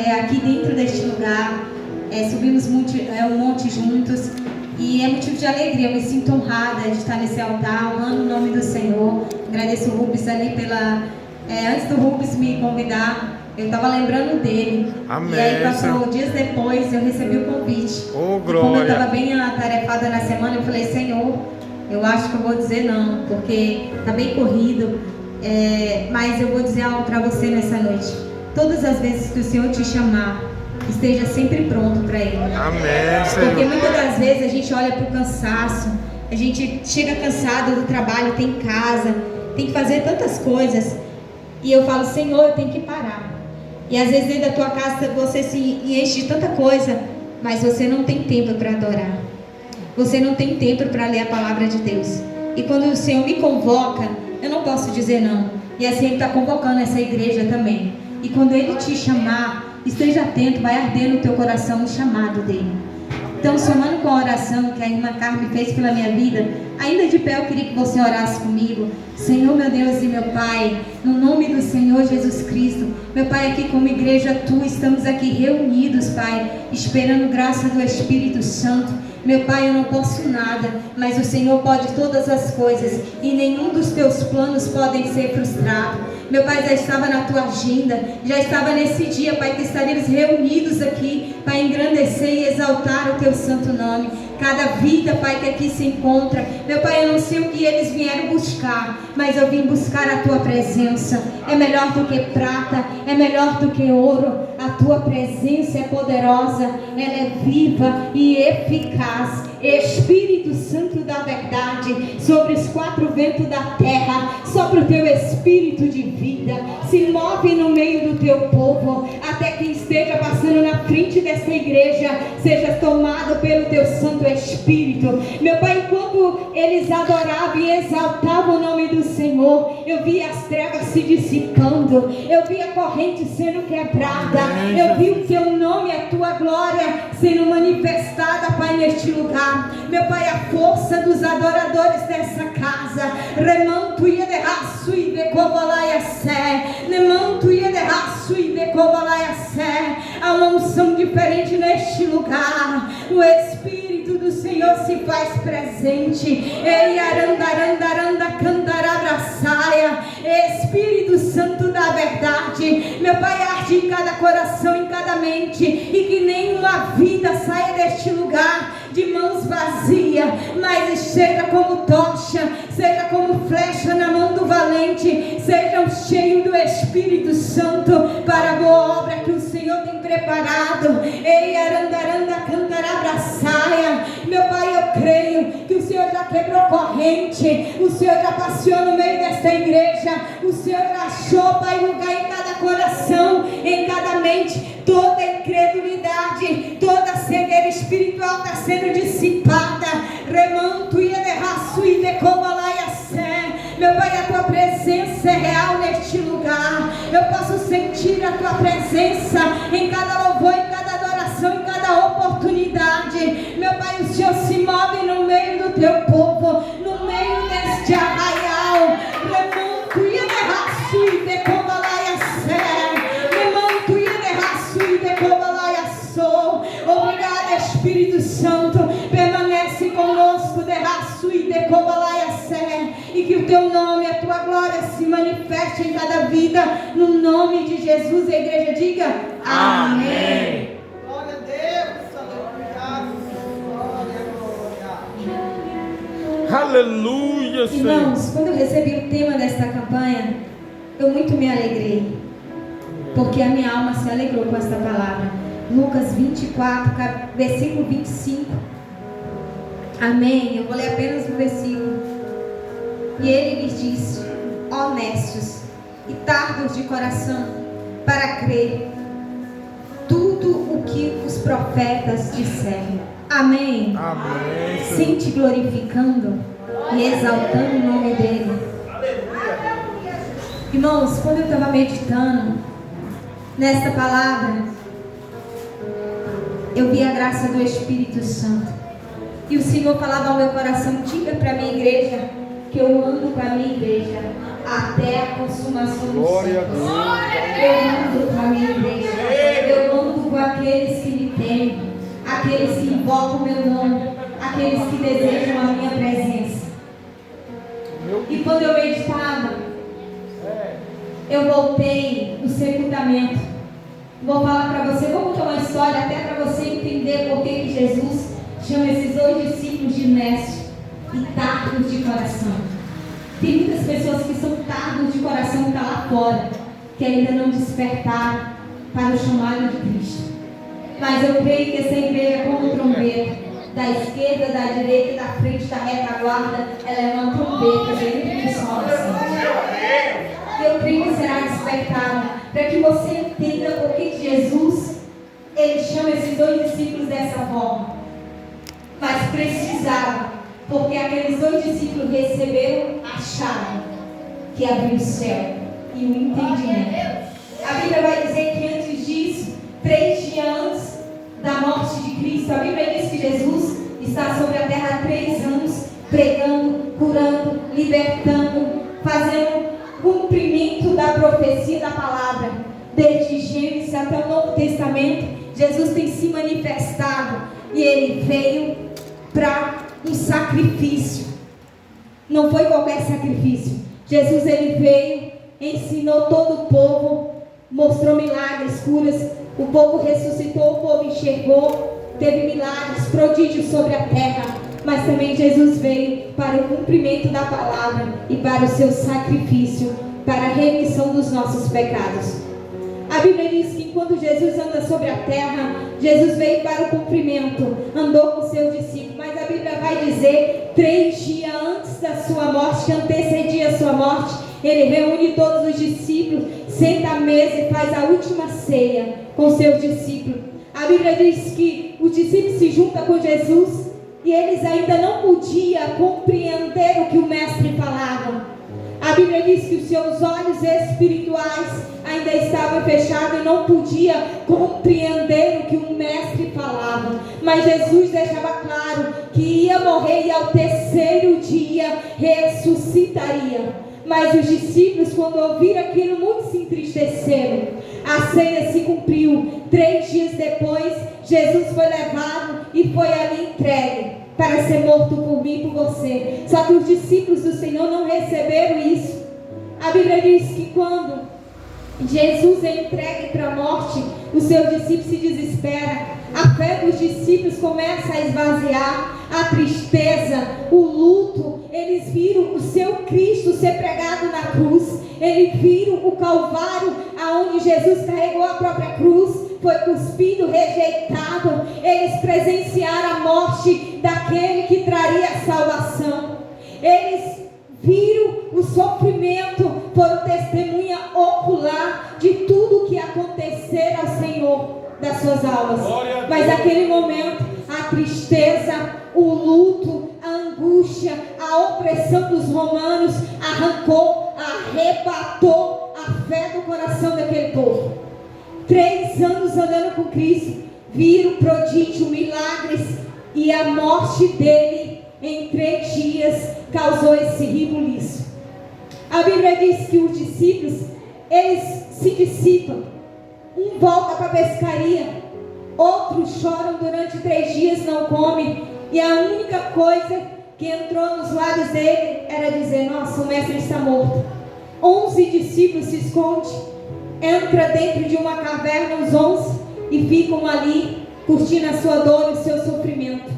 aqui dentro deste lugar. Subimos um monte juntos e é motivo de alegria. Eu me sinto honrada de estar nesse altar, honrando o nome do Senhor. Agradeço o Rubens ali antes do Rubens me convidar, eu estava lembrando dele. Amém. E aí passou dias depois, eu recebi o convite. Oh, e glória. como eu estava bem atarefada na semana, eu falei: Senhor, eu acho que eu vou dizer não, porque está bem corrido. Mas eu vou dizer algo para você nessa noite. Todas as vezes que o Senhor te chamar, esteja sempre pronto para Ele. Amém, Senhor. Porque muitas das vezes a gente olha para o cansaço, a gente chega cansado do trabalho, tem casa, tem que fazer tantas coisas, e eu falo: Senhor, eu tenho que parar. E às vezes dentro da tua casa você se enche de tanta coisa, mas você não tem tempo para adorar, você não tem tempo para ler a palavra de Deus. E quando o Senhor me convoca, eu não posso dizer não. E assim Ele está convocando essa igreja também. E quando Ele te chamar, esteja atento, vai arder no teu coração o chamado dele. Então, somando com a oração que a irmã Carmen fez pela minha vida, ainda de pé eu queria que você orasse comigo. Senhor, meu Deus e meu Pai, no nome do Senhor Jesus Cristo, meu Pai, aqui como igreja Tua, estamos aqui reunidos, Pai, esperando graça do Espírito Santo. Meu Pai, eu não posso nada, mas o Senhor pode todas as coisas, e nenhum dos Teus planos podem ser frustrados. Meu Pai, já estava na Tua agenda, já estava nesse dia, Pai, que estaríamos reunidos aqui para engrandecer e exaltar o Teu santo nome. Cada vida, Pai, que aqui se encontra, meu Pai, eu não sei o que eles vieram buscar, mas eu vim buscar a Tua presença. É melhor do que prata, é melhor do que ouro. A Tua presença é poderosa, ela é viva e eficaz. Espírito Santo da verdade, sobre os quatro ventos da terra, sobre o Teu Espírito de vida, se move no meio do Teu povo, até quem esteja passando na frente dessa igreja seja tomado pelo Teu Santo Espírito. Meu Pai, enquanto eles adoravam e exaltavam o nome do Senhor, eu vi as trevas se dissipando, eu vi a corrente sendo quebrada, eu vi o Teu nome, a Tua glória sendo manifestada, Pai, neste lugar. Meu Pai, a força dos adoradores dessa casa, remanto e derraço e decobalaia sé, nemanto e derraço e decobalaia sé. Há uma unção diferente neste lugar. O Espírito do Senhor se faz presente. Ei, arandarandaranda cantarabraçaia. Espírito Santo da verdade, meu Pai, arde em cada coração, em cada mente, e que nenhuma vida saia deste lugar de mãos vazias, mas seja como tocha, seja como flecha na mão do valente, sejam cheios do Espírito Santo para a boa obra que o Senhor tem preparado. Ei, arandaranda cantarabraçaia. Meu Pai, eu creio que o Senhor já quebrou corrente, o Senhor já passeou no meio desta igreja, o Senhor já achou, Pai, lugar em cada coração, em cada mente. Toda incredulidade, toda cegueira espiritual está sendo dissipada. Remanto e derraço e decobalaia sé. Meu Pai, a Tua presença é real neste lugar. Eu posso sentir a Tua presença em cada louvor, em cada adoração, em cada oportunidade. Meu Pai, o Senhor se move no meio do Teu povo, no meio deste arraial. Remanto e derraço e decobalaia sé. Remanto e derraço e decobalaia sou. Obrigada, Espírito Santo, permanece conosco, derraço e decobalaia sé, e que o Teu nome, a Tua glória se manifeste em cada vida, no nome de Jesus. A igreja diga amém. Glória a Deus, aleluia. Aleluia, Senhor. Irmãos, quando eu recebi o tema desta campanha, eu muito me alegrei, porque a minha alma se alegrou com esta palavra. Lucas 24, versículo 25. Amém. Eu vou ler apenas o versículo. E ele lhes disse: honestos e tardos de coração para crer tudo o que os profetas disseram. Amém. Amém, Senhor. Sim, te glorificando e exaltando o nome dele. Irmãos, quando eu estava meditando nesta palavra, eu vi a graça do Espírito Santo. E o Senhor falava ao meu coração: diga para a minha igreja que eu ando com a minha igreja até a consumação dos séculos. Eu ando com a minha igreja, eu aqueles que desejam a minha presença. E quando eu meditava, eu voltei do sepultamento. Vou falar para você, vou contar uma história até para você entender por que Jesus chama esses 2 discípulos de mestre e tardos de coração. Tem muitas pessoas que são tardos de coração, que estão lá fora, que ainda não despertaram para o chamado de Cristo. Mas eu creio que essa igreja, como trombeta, da esquerda, da direita, da frente, da retaguarda, ela é uma trombeta dentro do seu coração. Eu creio que será despertada, para que você entenda por que Jesus, ele chama esses 2 discípulos dessa forma. Mas precisava, porque aqueles 2 discípulos receberam a chave que abriu o céu e o entendimento. A Bíblia vai dizer que antes disso, 3 dias antes da morte de Cristo, a Bíblia diz que Jesus está sobre a terra há 3 anos, pregando, curando, libertando, fazendo cumprimento da profecia da palavra. Desde Gênesis até o Novo Testamento, Jesus tem se manifestado e ele veio para um sacrifício. Não foi qualquer sacrifício. Jesus, ele veio, ensinou todo o povo, mostrou milagres, curas, o povo ressuscitou, o povo enxergou, teve milagres, prodígios sobre a terra. Mas também Jesus veio para o cumprimento da palavra e para o seu sacrifício, para a remissão dos nossos pecados. A Bíblia diz que quando Jesus anda sobre a terra, Jesus veio para o cumprimento, andou com seus discípulos. Mas a Bíblia vai dizer, 3 dias antes da sua morte, que antecedia a sua morte, ele reúne todos os discípulos, senta à mesa e faz a última ceia com seus discípulos. A Bíblia diz que os discípulos se juntam com Jesus e eles ainda não podiam compreender o que o mestre falava. A Bíblia diz que os seus olhos espirituais ainda estavam fechados e não podia compreender o que o mestre falava. Mas Jesus deixava claro que ia morrer e ao 3º dia ressuscitaria. Mas os discípulos, quando ouviram aquilo, muito se entristeceram. A ceia se cumpriu. 3 dias depois, Jesus foi levado e foi ali entregue para ser morto por mim e por você. Só que os discípulos do Senhor não receberam isso. A Bíblia diz que quando Jesus é entregue para a morte, os seus discípulos se desesperam. A fé dos discípulos começa a esvaziar. A tristeza, o luto. Eles viram o seu Cristo ser pregado na cruz. Eles viram o Calvário, aonde Jesus carregou a própria cruz, foi cuspido, rejeitado. Eles presenciaram a morte daquele que traria a salvação. Eles viram o sofrimento, foram testemunha ocular de tudo que acontecer ao Senhor das suas almas. Mas naquele momento, a tristeza, o luto, a angústia, a opressão dos romanos arrancou, arrebatou a fé do coração daquele povo. 3 anos andando com Cristo, viram prodígio, milagres, e a morte dele em 3 dias causou esse rebuliço. A Bíblia diz que os discípulos, eles se dissipam. Um volta para a pescaria, outros choram durante 3 dias, não comem, e a única coisa que entrou nos lábios dele era dizer: nossa, o mestre está morto. 11 discípulos se escondem, entra dentro de uma caverna os 11 e ficam ali curtindo a sua dor e o seu sofrimento.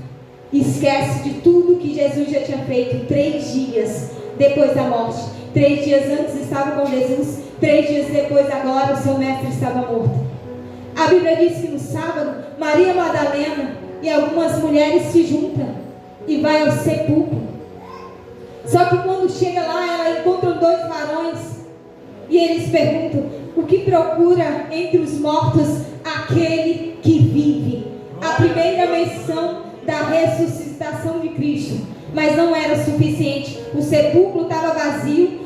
Esquece de tudo que Jesus já tinha feito 3 dias depois da morte. 3 dias antes estava com Jesus, 3 dias depois agora o seu mestre estava morto. A Bíblia diz que no sábado, Maria Madalena e algumas mulheres se juntam e vai ao sepulcro. Só que quando chega lá, ela encontra 2 varões e eles perguntam: o que procura entre os mortos aquele que vive? A primeira menção da ressuscitação de Cristo, mas não era o suficiente. O sepulcro estava vazio,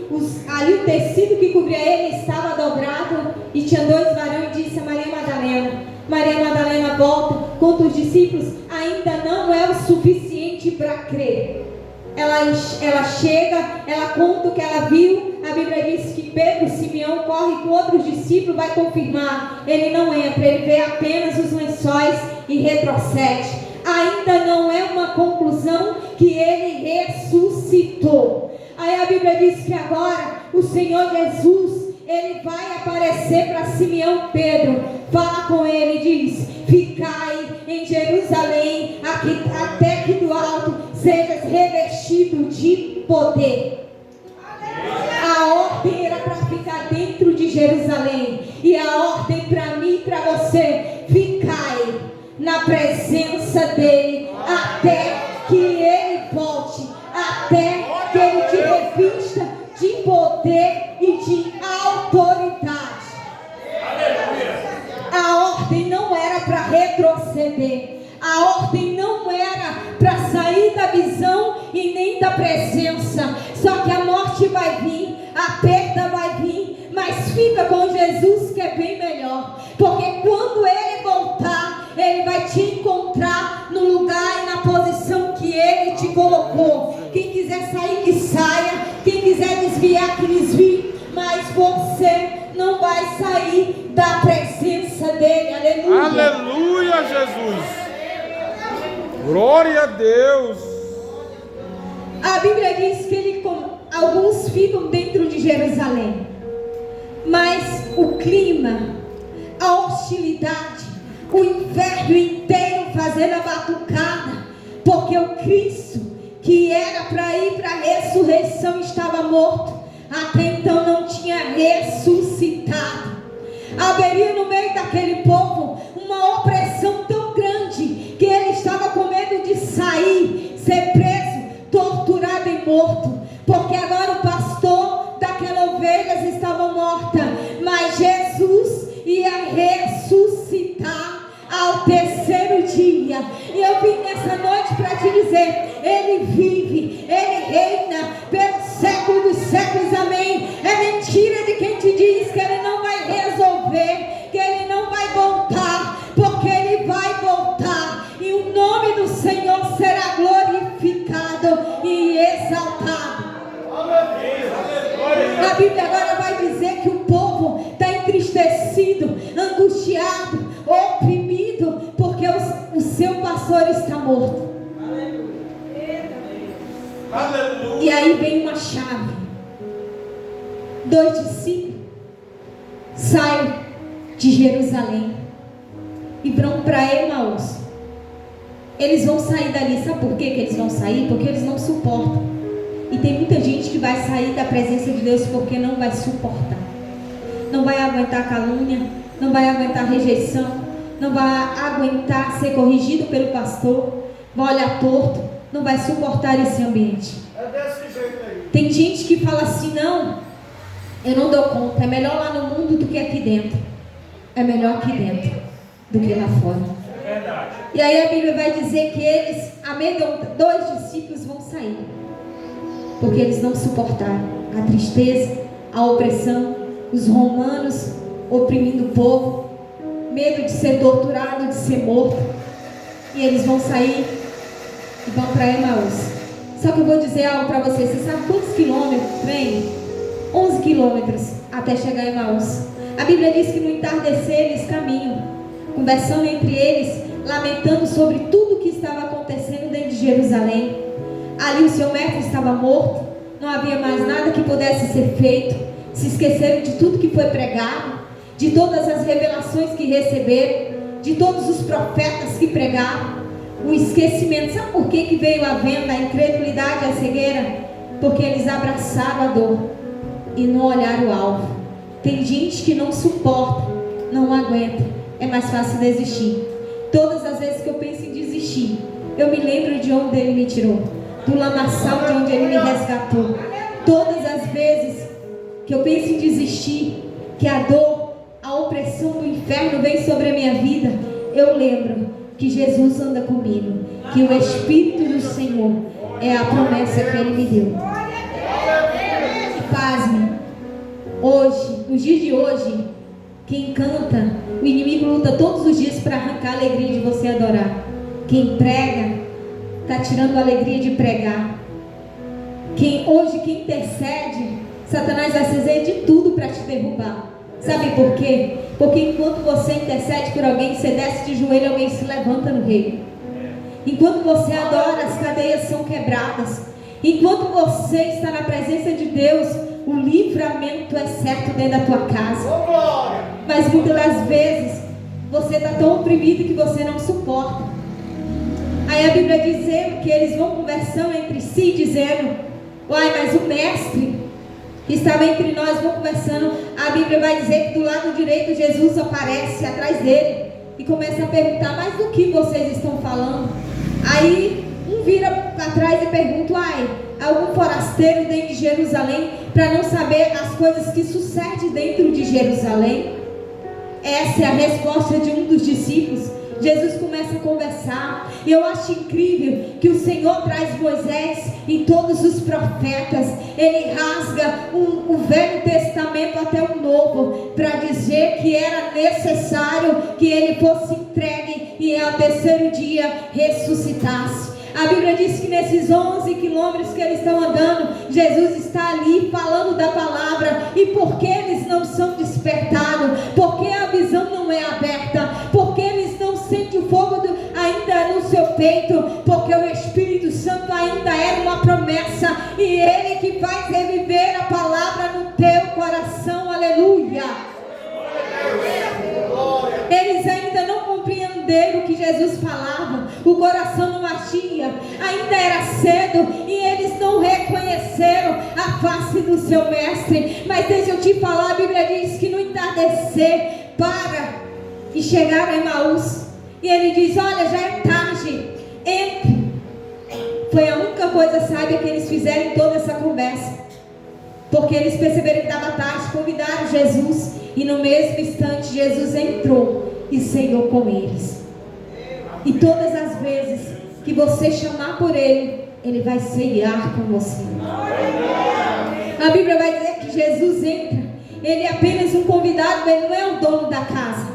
ali o tecido que cobria ele estava dobrado, e tinha 2 varões. E disse a Maria Madalena. Maria Madalena volta, conta os discípulos, ainda não é o suficiente para crer. Ela chega, ela conta o que ela viu. A Bíblia diz que Pedro, Simeão, corre com outros discípulos, vai confirmar. Ele não entra, ele vê apenas os lençóis e retrocede. ainda não é uma conclusão que ele ressuscitou. Aí a Bíblia diz que agora o Senhor Jesus, ele vai aparecer para Simeão Pedro, fala com ele e diz: ficai em Jerusalém, até que do alto sejas revestido de poder. A ordem era para ficar dentro de Jerusalém, e a ordem para mim e para você: ficai na presença dele até que ele volte, até que ele te revista de poder e de autoridade. A ordem não era para retroceder, a ordem não era para sair da visão e nem da presença. Só que a morte vai vir, a perda vai vir, mas fica com Jesus, que é bem melhor, porque quando ele voltar, ele vai te encontrar no lugar e na posição que ele te colocou. Quem quiser sair, que saia. Quem quiser desviar, que desvie. Mas você não vai sair da presença dele. Aleluia. Aleluia, Jesus. Glória a Deus. A Bíblia diz que alguns ficam dentro de Jerusalém, mas o clima, a hostilidade, o inferno inteiro fazendo a batucada, porque o Cristo que era para ir para a ressurreição estava morto, até então não tinha ressuscitado. Haveria no meio daquele povo uma opressão tão grande que ele estava com medo de sair, ser preso, torturado e morto, porque agora o pastor daquelas ovelhas estava morta, mas Jesus ia ressuscitar ao terceiro dia. E eu vim nessa noite para te dizer: ele vive, ele reina pelos séculos dos séculos, amém. É mentira de quem te diz que ele não vai resolver, que ele não vai voltar, porque ele vai voltar, e o nome do Senhor será glorificado e exaltado. A Bíblia agora vai dizer que o povo está entristecido, angustiado, oprimido, porque o seu pastor está morto. Aleluia. E aí vem uma chave. 2 discípulos saem de Jerusalém e vão para Emaús. Eles vão sair dali. Sabe por que eles vão sair? Porque eles não suportam. E tem muita gente que vai sair da presença de Deus porque não vai suportar. Não vai aguentar calúnia, não vai aguentar rejeição, não vai aguentar ser corrigido pelo pastor, vai olhar torto, não vai suportar esse ambiente. É desse jeito aí. Tem gente que fala assim: não, eu não dou conta, é melhor lá no mundo do que aqui dentro. É melhor aqui dentro do que lá fora. É verdade. E aí a Bíblia vai dizer que eles, amedrontados, 2 discípulos vão sair, porque eles não suportaram a tristeza, a opressão, os romanos oprimindo o povo, medo de ser torturado, de ser morto. E eles vão sair e vão para Emaús. Só que eu vou dizer algo para vocês. Você sabe quantos quilômetros vem? 11 quilômetros até chegar em Emaús. A Bíblia diz que no entardecer eles caminham, conversando entre eles, lamentando sobre tudo que estava acontecendo dentro de Jerusalém. Ali o seu mestre estava morto, não havia mais nada que pudesse ser feito. Se esqueceram de tudo que foi pregado, de todas as revelações que receberam, de todos os profetas que pregaram. O esquecimento. Sabe por que veio a venda, a incredulidade, a cegueira? Porque eles abraçaram a dor e não olharam o alvo. Tem gente que não suporta, não aguenta, é mais fácil desistir. Todas as vezes que eu penso em desistir, eu me lembro de onde ele me tirou, do lamaçal de onde ele me resgatou. Todas as vezes que eu penso em desistir, que a dor, a opressão do inferno vem sobre a minha vida, eu lembro que Jesus anda comigo, que o Espírito do Senhor é a promessa que Ele me deu. E pasme, hoje, nos dias de hoje, quem canta, o inimigo luta todos os dias para arrancar a alegria de você adorar. Quem prega, está tirando a alegria de pregar. Quem intercede, Satanás vai fazer de tudo para te derrubar. Sabe por quê? Porque enquanto você intercede por alguém, você desce de joelho, alguém se levanta no reino. Enquanto você adora, as cadeias são quebradas. Enquanto você está na presença de Deus, o livramento é certo dentro da tua casa. Mas muitas das vezes você está tão oprimido que você não suporta. Aí a Bíblia dizendo que eles vão conversando entre si, dizendo: uai, mas o mestre que estava entre nós, vão conversando. A Bíblia vai dizer que do lado direito Jesus aparece atrás dele e começa a perguntar: mas do que vocês estão falando? Aí um vira para trás e pergunta: uai, algum forasteiro dentro de Jerusalém para não saber as coisas que sucedem dentro de Jerusalém? Essa é a resposta de um dos discípulos. Jesus começa a conversar, e eu acho incrível que o Senhor traz Moisés e todos os profetas. Ele rasga o Velho Testamento até o Novo, para dizer que era necessário que ele fosse entregue e ao terceiro dia ressuscitasse. A Bíblia diz que nesses 11 quilômetros que eles estão andando, Jesus está ali falando da palavra. E por que eles não são despertados? Porque a visão não é aberta? Porque eles não sentem o fogo ainda no seu peito? Porque o Espírito Santo ainda era uma promessa, e Ele que faz reviver a palavra no teu coração. Aleluia! Eles ainda não compreenderam o que Jesus falava. O coração não ardia, ainda era cedo, e eles não reconheceram a face do seu mestre. Mas deixa eu te falar, a Bíblia diz que no entardecer para e chegaram a Emaús, e ele diz: olha, já é tarde, entre. Foi a única coisa sábia que eles fizeram em toda essa conversa, porque eles perceberam que estava tarde, convidaram Jesus, e no mesmo instante Jesus entrou e ceiou com eles. E todas as vezes que você chamar por Ele, Ele vai ceiar com você. A Bíblia vai dizer que Jesus entra, Ele é apenas um convidado, Ele não é o dono da casa,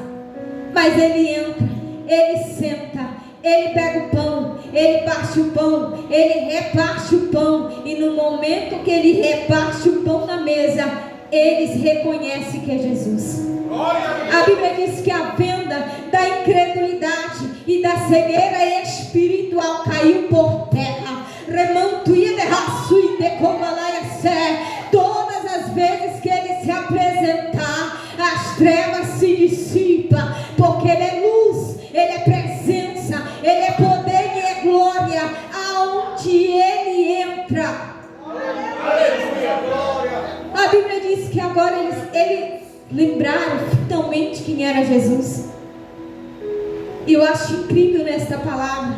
mas Ele entra, Ele senta, Ele pega o pão, Ele parte o pão, Ele reparte o pão, e no momento que Ele reparte o pão na mesa, eles reconhecem que é Jesus. A Bíblia diz que a venda da incredulidade e da cegueira espiritual caiu por terra. Todas as vezes que Ele se apresentar, as trevas se dissipam, porque Ele é luz, Ele é presença, Ele é poder e é glória. Aonde Ele entra, a Bíblia diz que agora eles lembraram finalmente quem era Jesus. E eu acho incrível nesta palavra,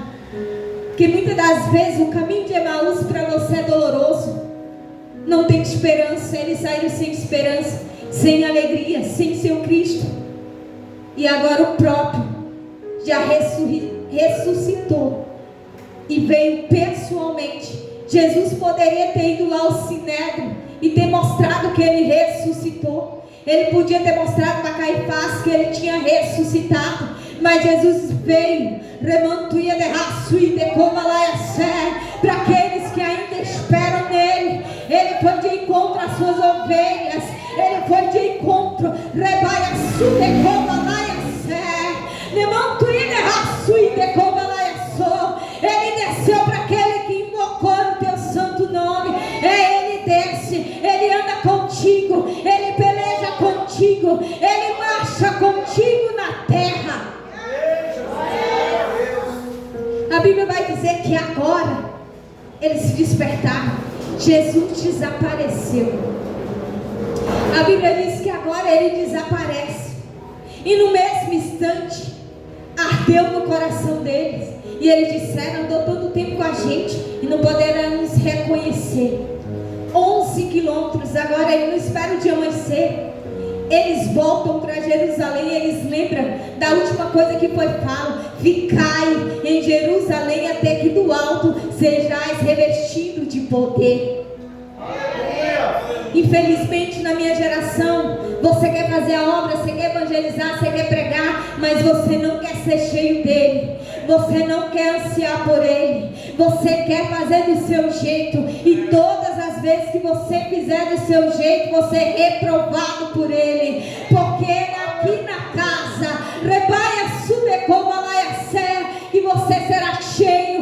que muitas das vezes o caminho de Emaús para você é doloroso, não tem esperança. Eles saíram sem esperança, sem alegria, sem seu Cristo. E agora o próprio já ressuscitou e veio pessoalmente. Jesus poderia ter ido lá ao Sinédrio e ter mostrado que Ele ressuscitou. Ele podia ter mostrado para Caifás que Ele tinha ressuscitado, mas Jesus veio para aqueles que ainda esperam nele. Ele foi de encontro às suas ovelhas, Ele foi de encontro. Ele desceu para aquele que invocou o teu santo nome. Ele desce, Ele anda contigo, Ele peleja contigo, Ele marcha contigo na terra. A Bíblia vai dizer que agora eles se despertaram. Jesus desapareceu. A Bíblia diz que agora Ele desaparece, e no mesmo instante ardeu no coração deles, e eles disseram: andou todo o tempo com a gente e não poderão nos reconhecer. 11 quilômetros, agora Ele não espera o dia amanhecer. Eles voltam para Jerusalém, eles lembram da última coisa que foi falado: ficai em Jerusalém até que do alto sejais revestidos de poder. Infelizmente na minha geração, você quer fazer a obra, você quer evangelizar, você quer pregar, mas você não quer ser cheio dele, você não quer ansiar por ele, você quer fazer do seu jeito, e todas as vezes que você fizer do seu jeito, você é reprovado por ele, porque aqui na casa, e você será cheio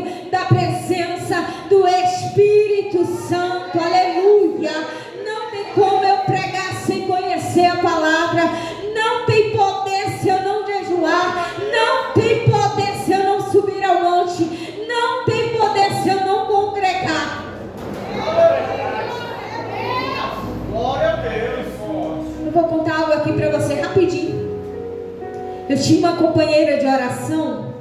Eu tinha uma companheira de oração.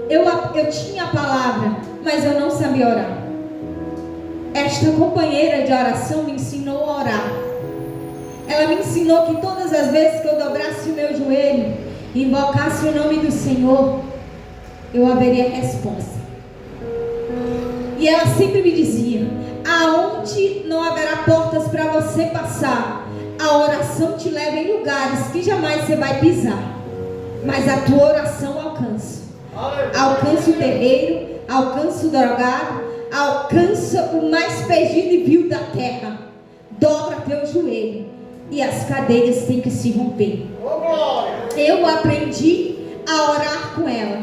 Eu tinha a palavra, mas eu não sabia orar. Esta companheira de oração me ensinou a orar. Ela me ensinou que todas as vezes que eu dobrasse o meu joelho e invocasse o nome do Senhor, eu haveria resposta. E ela sempre me dizia: aonde não haverá portas para você passar, a oração te leva em lugares que jamais você vai pisar, mas a tua oração alcança. Alcança o terreiro, alcança o drogado, alcança o mais perdido e vil da terra. Dobra teu joelho e as cadeias têm que se romper. Eu aprendi a orar com ela.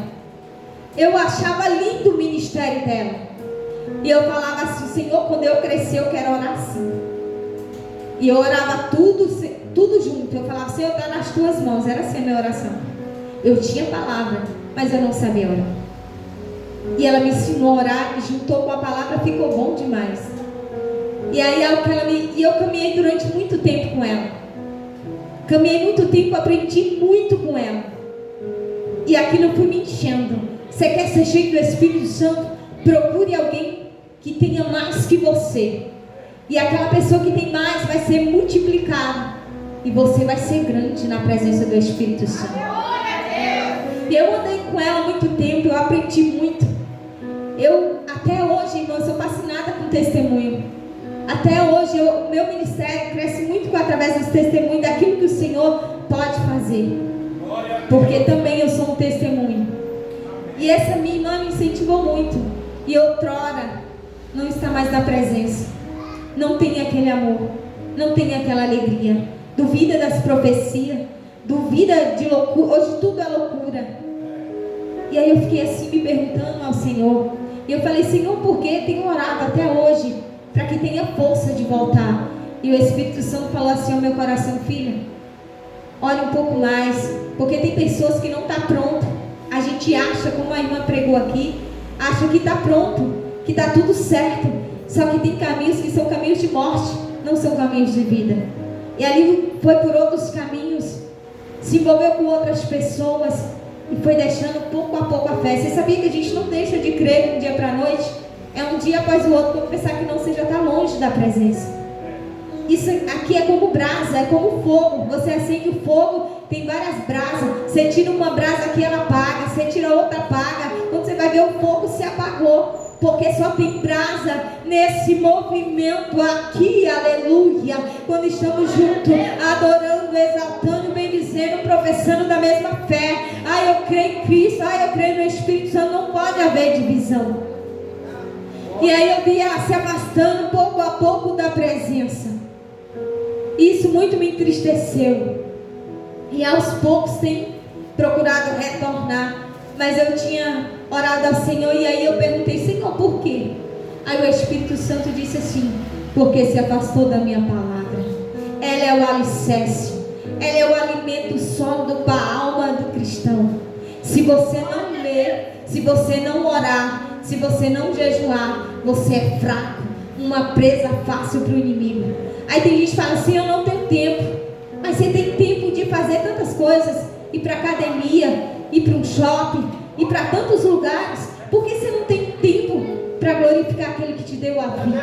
Eu achava lindo o ministério dela. E eu falava assim: Senhor, quando eu crescer eu quero orar assim. E eu orava tudo junto. Eu falava: Senhor, está nas tuas mãos. Era assim a minha oração. Eu tinha palavra, mas eu não sabia orar. E ela me ensinou a orar e juntou com a palavra, ficou bom demais. E aí eu caminhei durante muito tempo com ela. Caminhei muito tempo, aprendi muito com ela. E aquilo foi me enchendo. Você quer ser cheio do Espírito Santo? Procure alguém que tenha mais que você. E aquela pessoa que tem mais vai ser multiplicada. E você vai ser grande na presença do Espírito Santo. E eu andei com ela muito tempo, eu aprendi muito. Até hoje, irmão, eu sou fascinada com testemunho. Até hoje, o meu ministério cresce muito através dos testemunhos daquilo que o Senhor pode fazer. Porque também eu sou um testemunho. E essa minha irmã me incentivou muito. E outrora, não está mais na presença. Não tem aquele amor. Não tem aquela alegria. Duvida das profecias. Duvida de loucura. Hoje tudo é loucura. E aí eu fiquei assim me perguntando ao Senhor. E eu falei: Senhor, por que tenho orado até hoje para que tenha força de voltar? E o Espírito Santo falou assim ao meu coração: filha, olhe um pouco mais, porque tem pessoas que não estão prontas. A gente acha, como a irmã pregou aqui, acha que está pronto, que está tudo certo. Só que tem caminhos que são caminhos de morte, não são caminhos de vida. E ali foi por outros caminhos, se envolveu com outras pessoas e foi deixando pouco a pouco a fé. Você sabia que a gente não deixa de crer de um dia para a noite? É um dia após o outro, para pensar que não, você já está longe da presença. Isso aqui é como brasa, é como fogo. Você acende o fogo, tem várias brasas. Você tira uma brasa aqui, ela apaga. Você tira outra, apaga. Quando você vai ver, o fogo se apagou. Porque só tem brasa nesse movimento aqui, aleluia. Quando estamos juntos, adorando, exaltando, bendizendo, professando da mesma fé. Eu creio em Cristo, eu creio no Espírito Santo. Não pode haver divisão. E aí eu vi ela se afastando pouco a pouco da presença. Isso muito me entristeceu. E aos poucos tem procurado retornar. Mas eu tinha orado ao Senhor e aí eu perguntei: Senhor, por quê? Aí o Espírito Santo disse assim: porque se afastou da minha palavra. Ela é o alicerce. Ela é o alimento sólido para a alma do cristão. Se você não ler, se você não orar, se você não jejuar, você é fraco, uma presa fácil para o inimigo. Aí tem gente que fala assim: eu não tenho tempo. Mas você tem tempo de fazer tantas coisas, ir para a academia, ir para um shopping, ir para tantos lugares. Por que você não tem tempo para glorificar aquele que te deu a vida?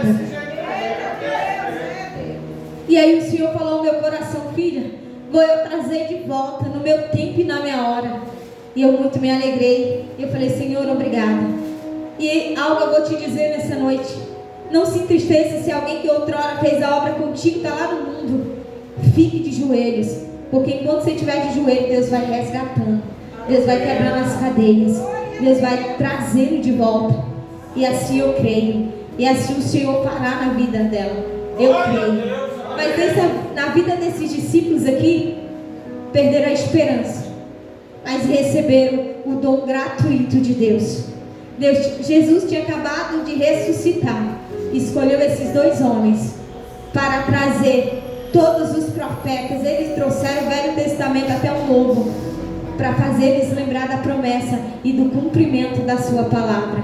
E aí o Senhor falou ao meu coração: filha, vou eu trazer de volta no meu tempo e na minha hora. E eu muito me alegrei. E eu falei: Senhor, obrigada. E algo eu vou te dizer nessa noite: não se entristeça se alguém que outrora fez a obra contigo está lá no mundo. Fique de joelhos, porque enquanto você estiver de joelho, Deus vai resgatando, Deus vai quebrando as cadeias, Deus vai trazendo de volta. E assim eu creio. E assim o Senhor fará na vida dela. Eu creio. Mas na vida desses discípulos aqui, perderam a esperança, mas receberam o dom gratuito de Deus. Jesus tinha acabado de ressuscitar. Escolheu esses dois homens para trazer todos os profetas. Eles trouxeram o Velho Testamento até o Novo, para fazer eles lembrar da promessa e do cumprimento da sua palavra.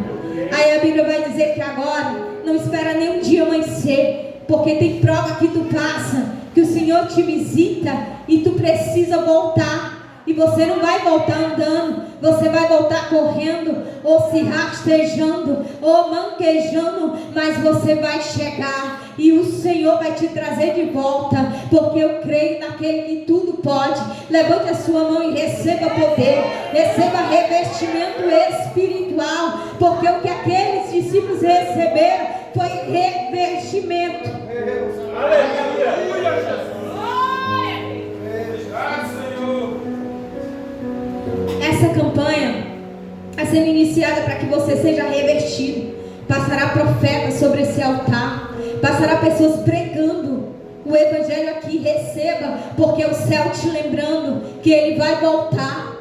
Aí a Bíblia vai dizer que agora não espera nem um dia amanhecer, porque tem prova que tu passa, que o Senhor te visita e tu precisa voltar. E você não vai voltar andando, você vai voltar correndo, ou se rastejando, ou manquejando, mas você vai chegar e o Senhor vai te trazer de volta, porque eu creio naquele que tudo pode. Levante a sua mão e receba poder, receba revestimento espiritual, porque o que aqueles discípulos receberam foi revestimento. Aleluia, Jesus. Essa campanha está sendo iniciada para que você seja revestido. Passará profetas sobre esse altar, passará pessoas pregando o evangelho aqui. Receba, porque o céu te lembrando que ele vai voltar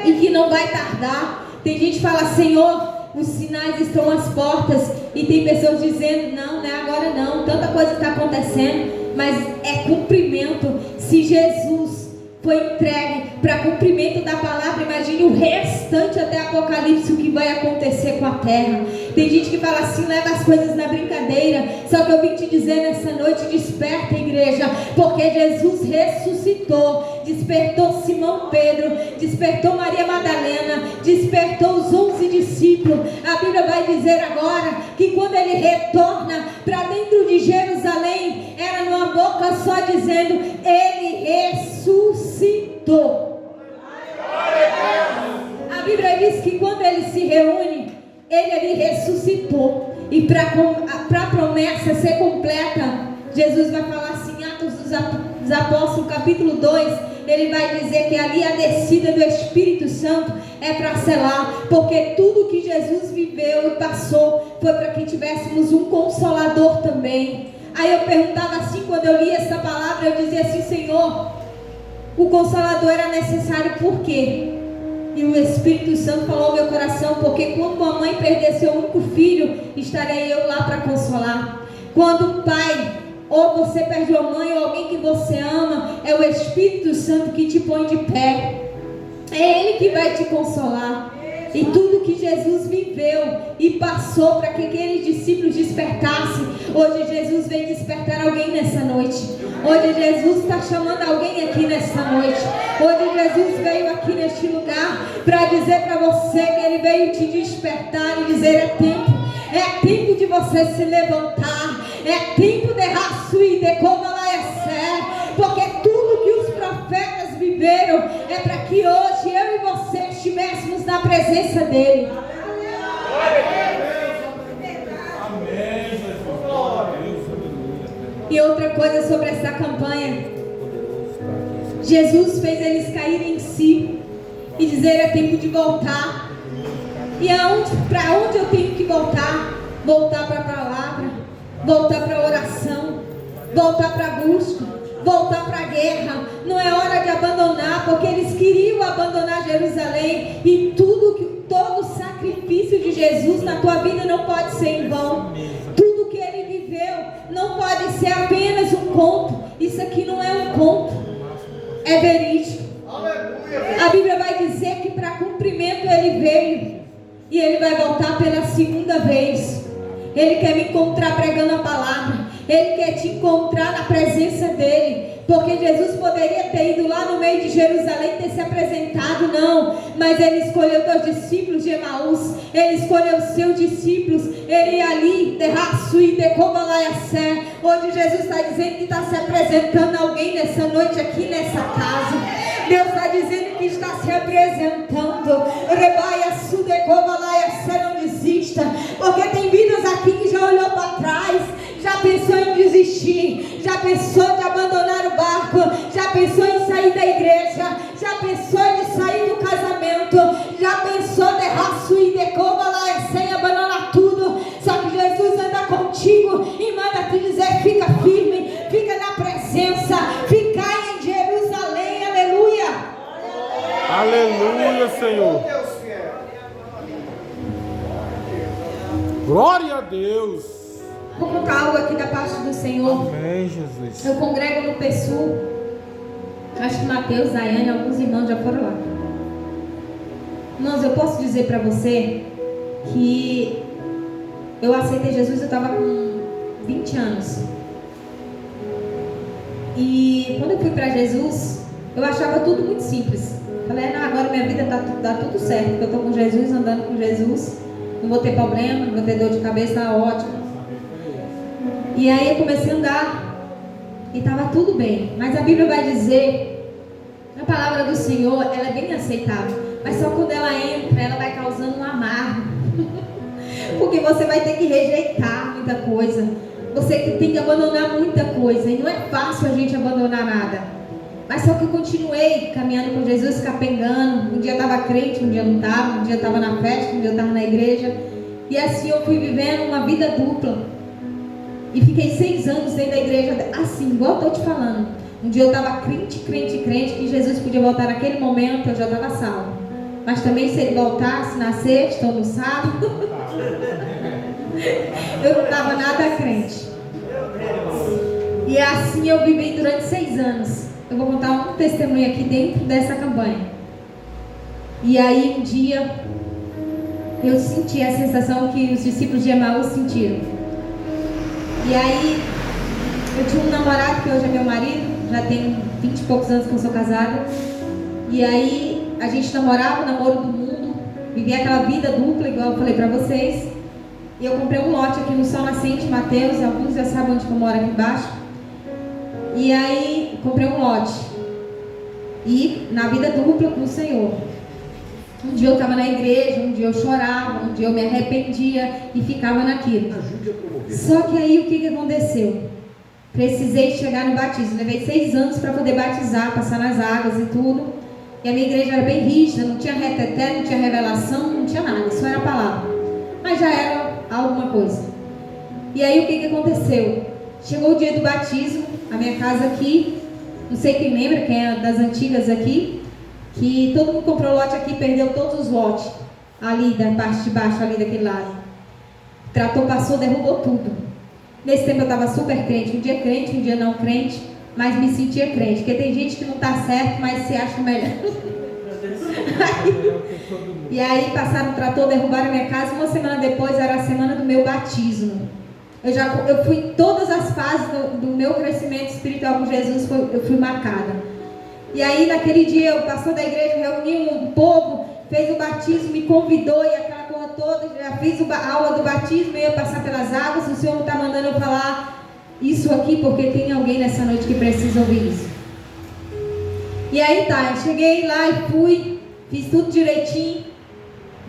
e que não vai tardar. Tem gente que fala: Senhor, os sinais estão às portas, e tem pessoas dizendo: não é agora não, tanta coisa está acontecendo, mas é cumprimento. Se Jesus foi entregue para cumprimento da palavra, imagine o restante até Apocalipse, o que vai acontecer com a terra. Tem gente que fala assim: leva as coisas na brincadeira. Só que eu vim te dizer nessa noite: desperta, igreja, porque Jesus ressuscitou, despertou Simão Pedro, despertou Maria Madalena, despertou os 11 discípulos. A Bíblia vai dizer agora que quando ele retorna para dentro de Jerusalém, era numa boca só dizendo: ele ressuscitou. A Bíblia diz que quando ele se reúne, ele ressuscitou. E para a promessa ser completa, Jesus vai falar assim, Atos dos Apóstolos, capítulo 2, ele vai dizer que ali a descida do Espírito Santo é para selar, porque tudo que Jesus viveu e passou foi para que tivéssemos um Consolador também. Aí eu perguntava assim, quando eu li essa palavra, eu dizia assim: Senhor, o Consolador era necessário por quê? E o Espírito Santo falou ao meu coração: porque quando uma mãe perder seu único filho, estarei eu lá para consolar. Quando o pai, ou você perde uma mãe, ou alguém que você ama, é o Espírito Santo que te põe de pé. É Ele que vai te consolar. E tudo que Jesus viveu e passou para que aqueles discípulos despertassem, hoje Jesus vem despertar alguém nessa noite. Hoje Jesus está chamando alguém aqui nessa noite. Hoje Jesus veio aqui neste lugar para dizer para você que Ele veio te despertar e dizer: é tempo de você se levantar, é tempo de raçuir, de como ela é séria, porque tudo que os profetas viveram é para que hoje eu e você estivéssemos na presença dEle. Amém, Jesus. E outra coisa sobre essa campanha, Jesus fez eles caírem em si e dizer: é tempo de voltar. E para onde eu tenho que voltar? Voltar para a palavra, voltar para a oração, voltar para a busca, voltar para a guerra. Não é hora de abandonar, porque eles queriam abandonar Jerusalém. E todo o sacrifício de Jesus na tua vida não pode ser em vão. Tudo que Ele viveu não pode ser apenas um conto. Isso aqui não é um conto, é verídico. A Bíblia vai dizer que para cumprimento Ele veio, e Ele vai voltar pela segunda vez. Ele quer me encontrar pregando a palavra, Ele quer te encontrar na presença dEle, porque Jesus poderia ter ido lá no meio de Jerusalém, ter se apresentado, não, mas Ele escolheu os discípulos de Emaús, Ele escolheu os seus discípulos, Ele ali, de raço e de cobalaiacé. Hoje Jesus está dizendo que está se apresentando alguém nessa noite aqui nessa casa. Deus está dizendo que está se apresentando. Rebaiaçu de cobalaiacé, não desista, porque tem vidas aqui que já olhou para trás, já pensou em desistir, já pensou de abandonar o barco, já pensou em sair da igreja, já pensou de sair do casamento, já pensou de raço e de cobalaiacé, em abandonar tudo. Só que Jesus anda contigo e manda te dizer: fica firme, fica na presença, fica em Jerusalém. Aleluia. Aleluia, Senhor. Glória a Deus. Vou contar algo aqui da parte do Senhor. Amém, Jesus. Eu congrego no PSU. Acho que Mateus, Daiane, alguns irmãos já foram lá. Irmãos, eu posso dizer para você que eu aceitei Jesus, eu estava com 20 anos. E quando eu fui para Jesus, eu achava tudo muito simples. Falei, não, agora minha vida tá tudo certo, porque eu estou com Jesus, andando com Jesus, não vou ter problema, não vou ter dor de cabeça, tá ótimo. E aí eu comecei a andar e estava tudo bem. Mas a Bíblia vai dizer, a palavra do Senhor, ela é bem aceitável, mas só quando ela entra, ela vai causando um amargo. Porque você vai ter que rejeitar muita coisa, você tem que abandonar muita coisa, e não é fácil a gente abandonar nada. Mas só que eu continuei caminhando com Jesus, capengando. Um dia eu estava crente, um dia eu não estava. Um dia eu estava na festa, um dia eu estava na igreja. E assim eu fui vivendo uma vida dupla. E fiquei 6 anos dentro da igreja, assim, igual eu estou te falando. Um dia eu estava crente, que Jesus podia voltar naquele momento, eu já estava salvo. Mas também se ele voltasse na sexta ou no sábado, eu não estava nada crente. E assim eu vivi durante 6 anos. Eu vou contar um testemunho aqui dentro dessa campanha. E aí um dia eu senti a sensação que os discípulos de Emaús sentiram. E aí eu tinha um namorado que hoje é meu marido, já tem 20 e poucos anos que eu sou casada. E aí a gente namorava, namoro do mundo, vivia aquela vida dupla, igual eu falei pra vocês. E eu comprei um lote aqui no Sol Nascente, Mateus, alguns já sabem onde que eu moro aqui embaixo. E aí comprei um lote. E na vida dupla com o Senhor. Um dia eu estava na igreja, um dia eu chorava, um dia eu me arrependia e ficava naquilo. Só que aí o que aconteceu? Precisei chegar no batismo. Levei 6 anos para poder batizar, passar nas águas e tudo. E a minha igreja era bem rígida, não tinha reteté, não tinha revelação, não tinha nada, só era a palavra. Mas já era alguma coisa. E aí o que aconteceu? Chegou o dia do batismo, a minha casa aqui, não sei quem lembra, quem é das antigas aqui, que todo mundo comprou lote aqui e perdeu todos os lotes, ali da parte de baixo, ali daquele lado. O trator passou, derrubou tudo. Nesse tempo eu estava super crente, um dia não crente, mas me sentia crente, porque tem gente que não está certo, mas se acha melhor. E aí passaram o trator, derrubaram a minha casa, uma semana depois era a semana do meu batismo. Eu fui em todas as fases do meu crescimento espiritual com Jesus, eu fui marcada. E aí naquele dia o pastor da igreja reuniu um povo, fez o batismo, me convidou e aquela coisa toda, já fiz a aula do batismo, ia passar pelas águas. O Senhor está mandando eu falar isso aqui porque tem alguém nessa noite que precisa ouvir isso. E aí tá, eu cheguei lá e fui, fiz tudo direitinho.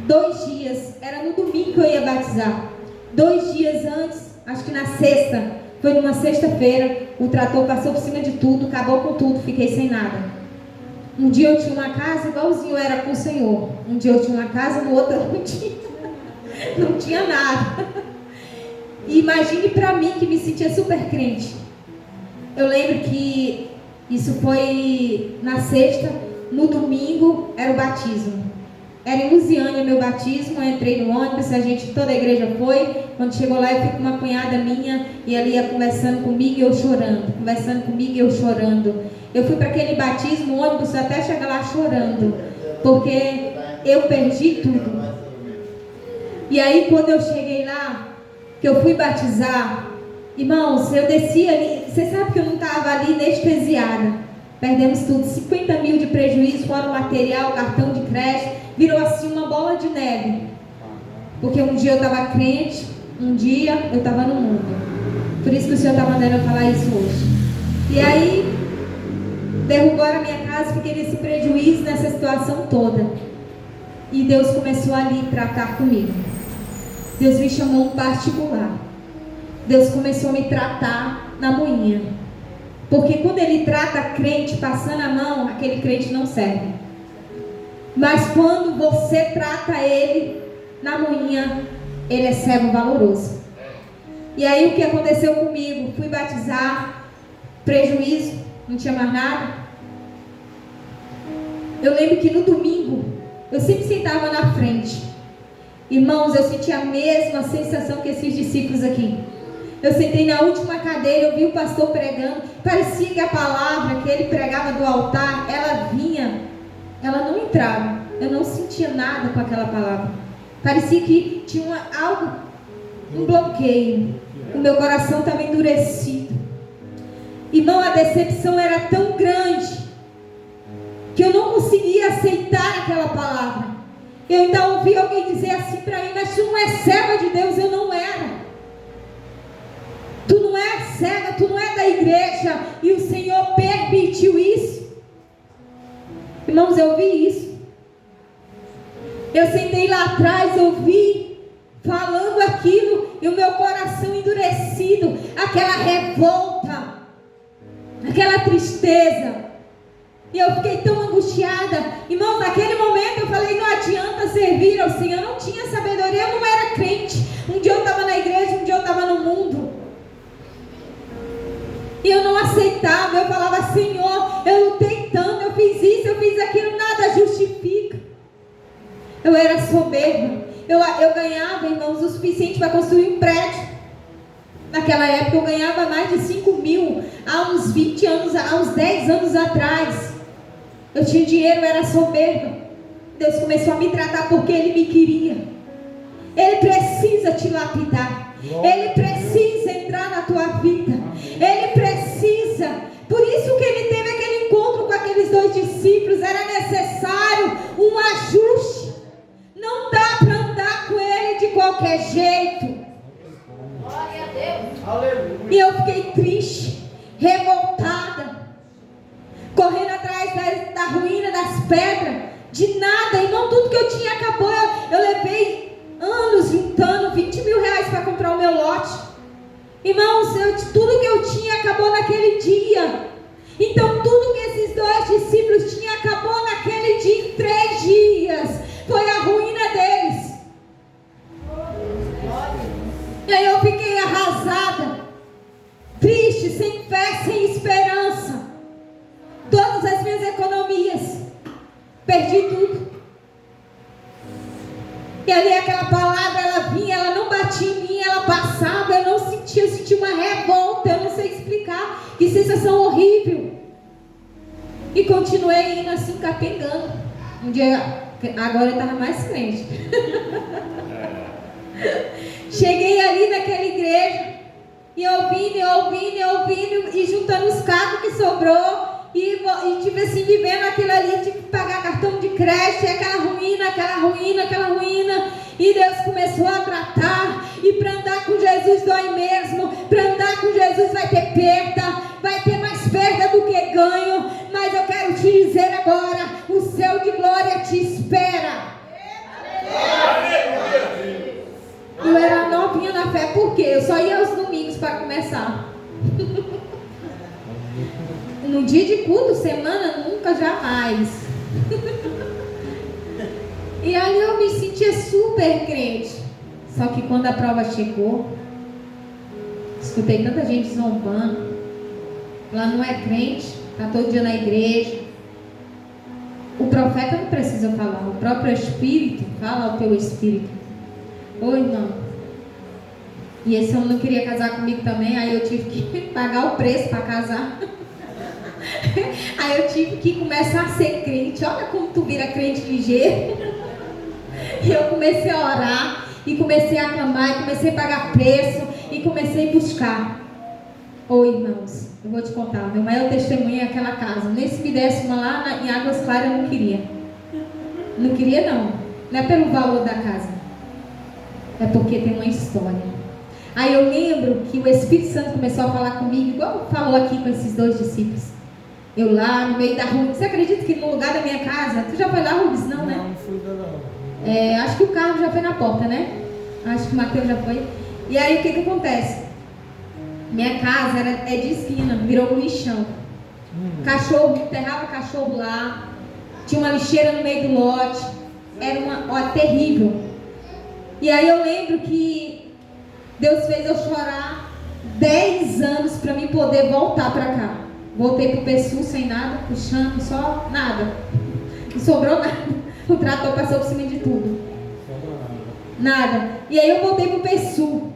2 dias, era no domingo que eu ia batizar. 2 dias antes, acho que na sexta, foi numa sexta-feira, o trator passou por cima de tudo, acabou com tudo, fiquei sem nada. Um dia eu tinha uma casa igualzinho era com o Senhor. Um dia eu tinha uma casa, no outro eu não tinha nada. E imagine pra mim que me sentia super crente. Eu lembro que isso foi na sexta, no domingo era o batismo. Era em Lusiânia meu batismo, eu entrei no ônibus, toda a igreja foi. Quando chegou lá eu fui com uma cunhada minha e ela ia conversando comigo e eu chorando, conversando comigo e eu chorando. Eu fui para aquele batismo, o ônibus até chegar lá chorando, porque eu perdi tudo. E aí quando eu cheguei lá, que eu fui batizar, irmãos, eu desci ali, você sabe que eu não estava ali anestesiada. Perdemos tudo, 50 mil de prejuízo, fora o material, cartão de crédito, virou assim uma bola de neve. Porque um dia eu estava crente, um dia eu estava no mundo. Por isso que o Senhor está mandando eu falar isso hoje. E aí, derrubaram a minha casa, fiquei nesse prejuízo, nessa situação toda. E Deus começou ali a tratar comigo. Deus me chamou um particular. Deus começou a me tratar na moinha. Porque quando Ele trata crente passando a mão, aquele crente não serve. Mas quando você trata Ele na moinha, Ele é servo valoroso. E aí o que aconteceu comigo? Fui batizar, prejuízo, não tinha mais nada. Eu lembro que no domingo, eu sempre sentava na frente. Irmãos, eu senti a mesma sensação que esses discípulos aqui. Eu sentei na última cadeira, eu vi o pastor pregando. Parecia que a palavra que ele pregava do altar, ela vinha, ela não entrava. Eu não sentia nada com aquela palavra. Parecia que tinha algo, um bloqueio. O meu coração estava endurecido. Irmão, a decepção era tão grande que eu não conseguia aceitar aquela palavra. Eu ainda ouvi alguém dizer assim para mim: mas tu não é serva de Deus. Eu não era. Tu não é serva, tu não é da igreja, e o Senhor permitiu isso. Irmãos, eu ouvi isso. Eu sentei lá atrás, ouvi falando aquilo, e o meu coração endurecido, aquela revolta, aquela tristeza. E eu fiquei tão angustiada. Irmãos, naquele momento eu falei: não adianta servir ao Senhor. Eu não tinha sabedoria, eu não era crente. Um dia eu estava na igreja, um dia eu estava no mundo. E eu não aceitava. Eu falava: Senhor, eu lutei tanto, eu fiz isso, eu fiz aquilo, nada justifica. Eu era soberba. Eu ganhava, irmãos, o suficiente para construir um prédio. Naquela época eu ganhava mais de 5 mil, há uns 20 anos, há uns 10 anos atrás. Eu tinha dinheiro, eu era soberba. Deus começou a me tratar porque Ele me queria. Ele precisa te lapidar. Ele precisa entrar na tua vida. Ele precisa. Por isso que Ele teve aquele encontro com aqueles 2 discípulos. Era necessário um ajuste. Não dá para andar com Ele de qualquer jeito. Glória a Deus. Aleluia. E eu fiquei triste, revoltada, correndo atrás da ruína, das pedras, de nada. Irmão, tudo que eu tinha acabou. Eu levei anos juntando 20 mil reais para comprar o meu lote. Irmãos, tudo que eu tinha acabou naquele dia. Então tudo que esses 2 discípulos tinham acabou naquele dia. Em 3 dias foi a ruína deles. E aí eu fiquei arrasada, triste, sem fé, sem esperança. Todas as minhas economias, perdi tudo. E ali aquela palavra, ela vinha, ela não batia em mim, ela passava, eu sentia uma revolta, eu não sei explicar, que sensação horrível. E continuei indo assim, capengando. Um dia, agora eu estava mais crente. Cheguei ali naquela igreja, e ouvindo, e juntando os cacos que sobrou, e tive assim, vivendo aquilo ali, tive que pagar cartão de crédito, aquela ruína, e Deus começou a tratar. E para andar com Jesus dói mesmo, para andar com Jesus vai ter perda, vai ter mais perda do que ganho, mas eu quero te dizer agora, o céu de glória te espera. Eu era novinha na fé, por quê? Eu só ia aos domingos para começar. No dia de culto, semana, nunca, jamais. E aí eu me sentia super crente. Só que quando a prova chegou, escutei tanta gente zombando. Ela não é crente, está todo dia na igreja. O profeta não precisa falar, o próprio Espírito fala ao teu espírito. Ô irmão, e esse homem não queria casar comigo também, aí eu tive que pagar o preço para casar. Aí eu tive que começar a ser crente. Olha como tu vira crente ligeiro. E eu comecei a orar, e comecei a clamar, e comecei a pagar preço, e comecei a buscar. Ô irmãos, eu vou te contar, meu maior testemunho é aquela casa. Nem se me desse uma lá em Águas Claras, eu não queria. Não queria não. Não é pelo valor da casa, é porque tem uma história. Aí eu lembro que o Espírito Santo começou a falar comigo, igual falou aqui com esses 2 discípulos. Eu lá no meio da rua. Você acredita que no lugar da minha casa, tu já foi lá, Rubens? Não, né? Não fui não. Acho que o carro já foi na porta, né? Acho que o Mateus já foi. E aí o que acontece? Minha casa é de esquina, virou um lixão. Cachorro, enterrava cachorro lá. Tinha uma lixeira no meio do lote. Era terrível. E aí eu lembro que Deus fez eu chorar 10 anos para mim poder voltar para cá. Voltei pro PSU sem nada, puxando, só nada. Não sobrou nada. O trator passou por cima de tudo. Nada. E aí eu voltei pro PSU.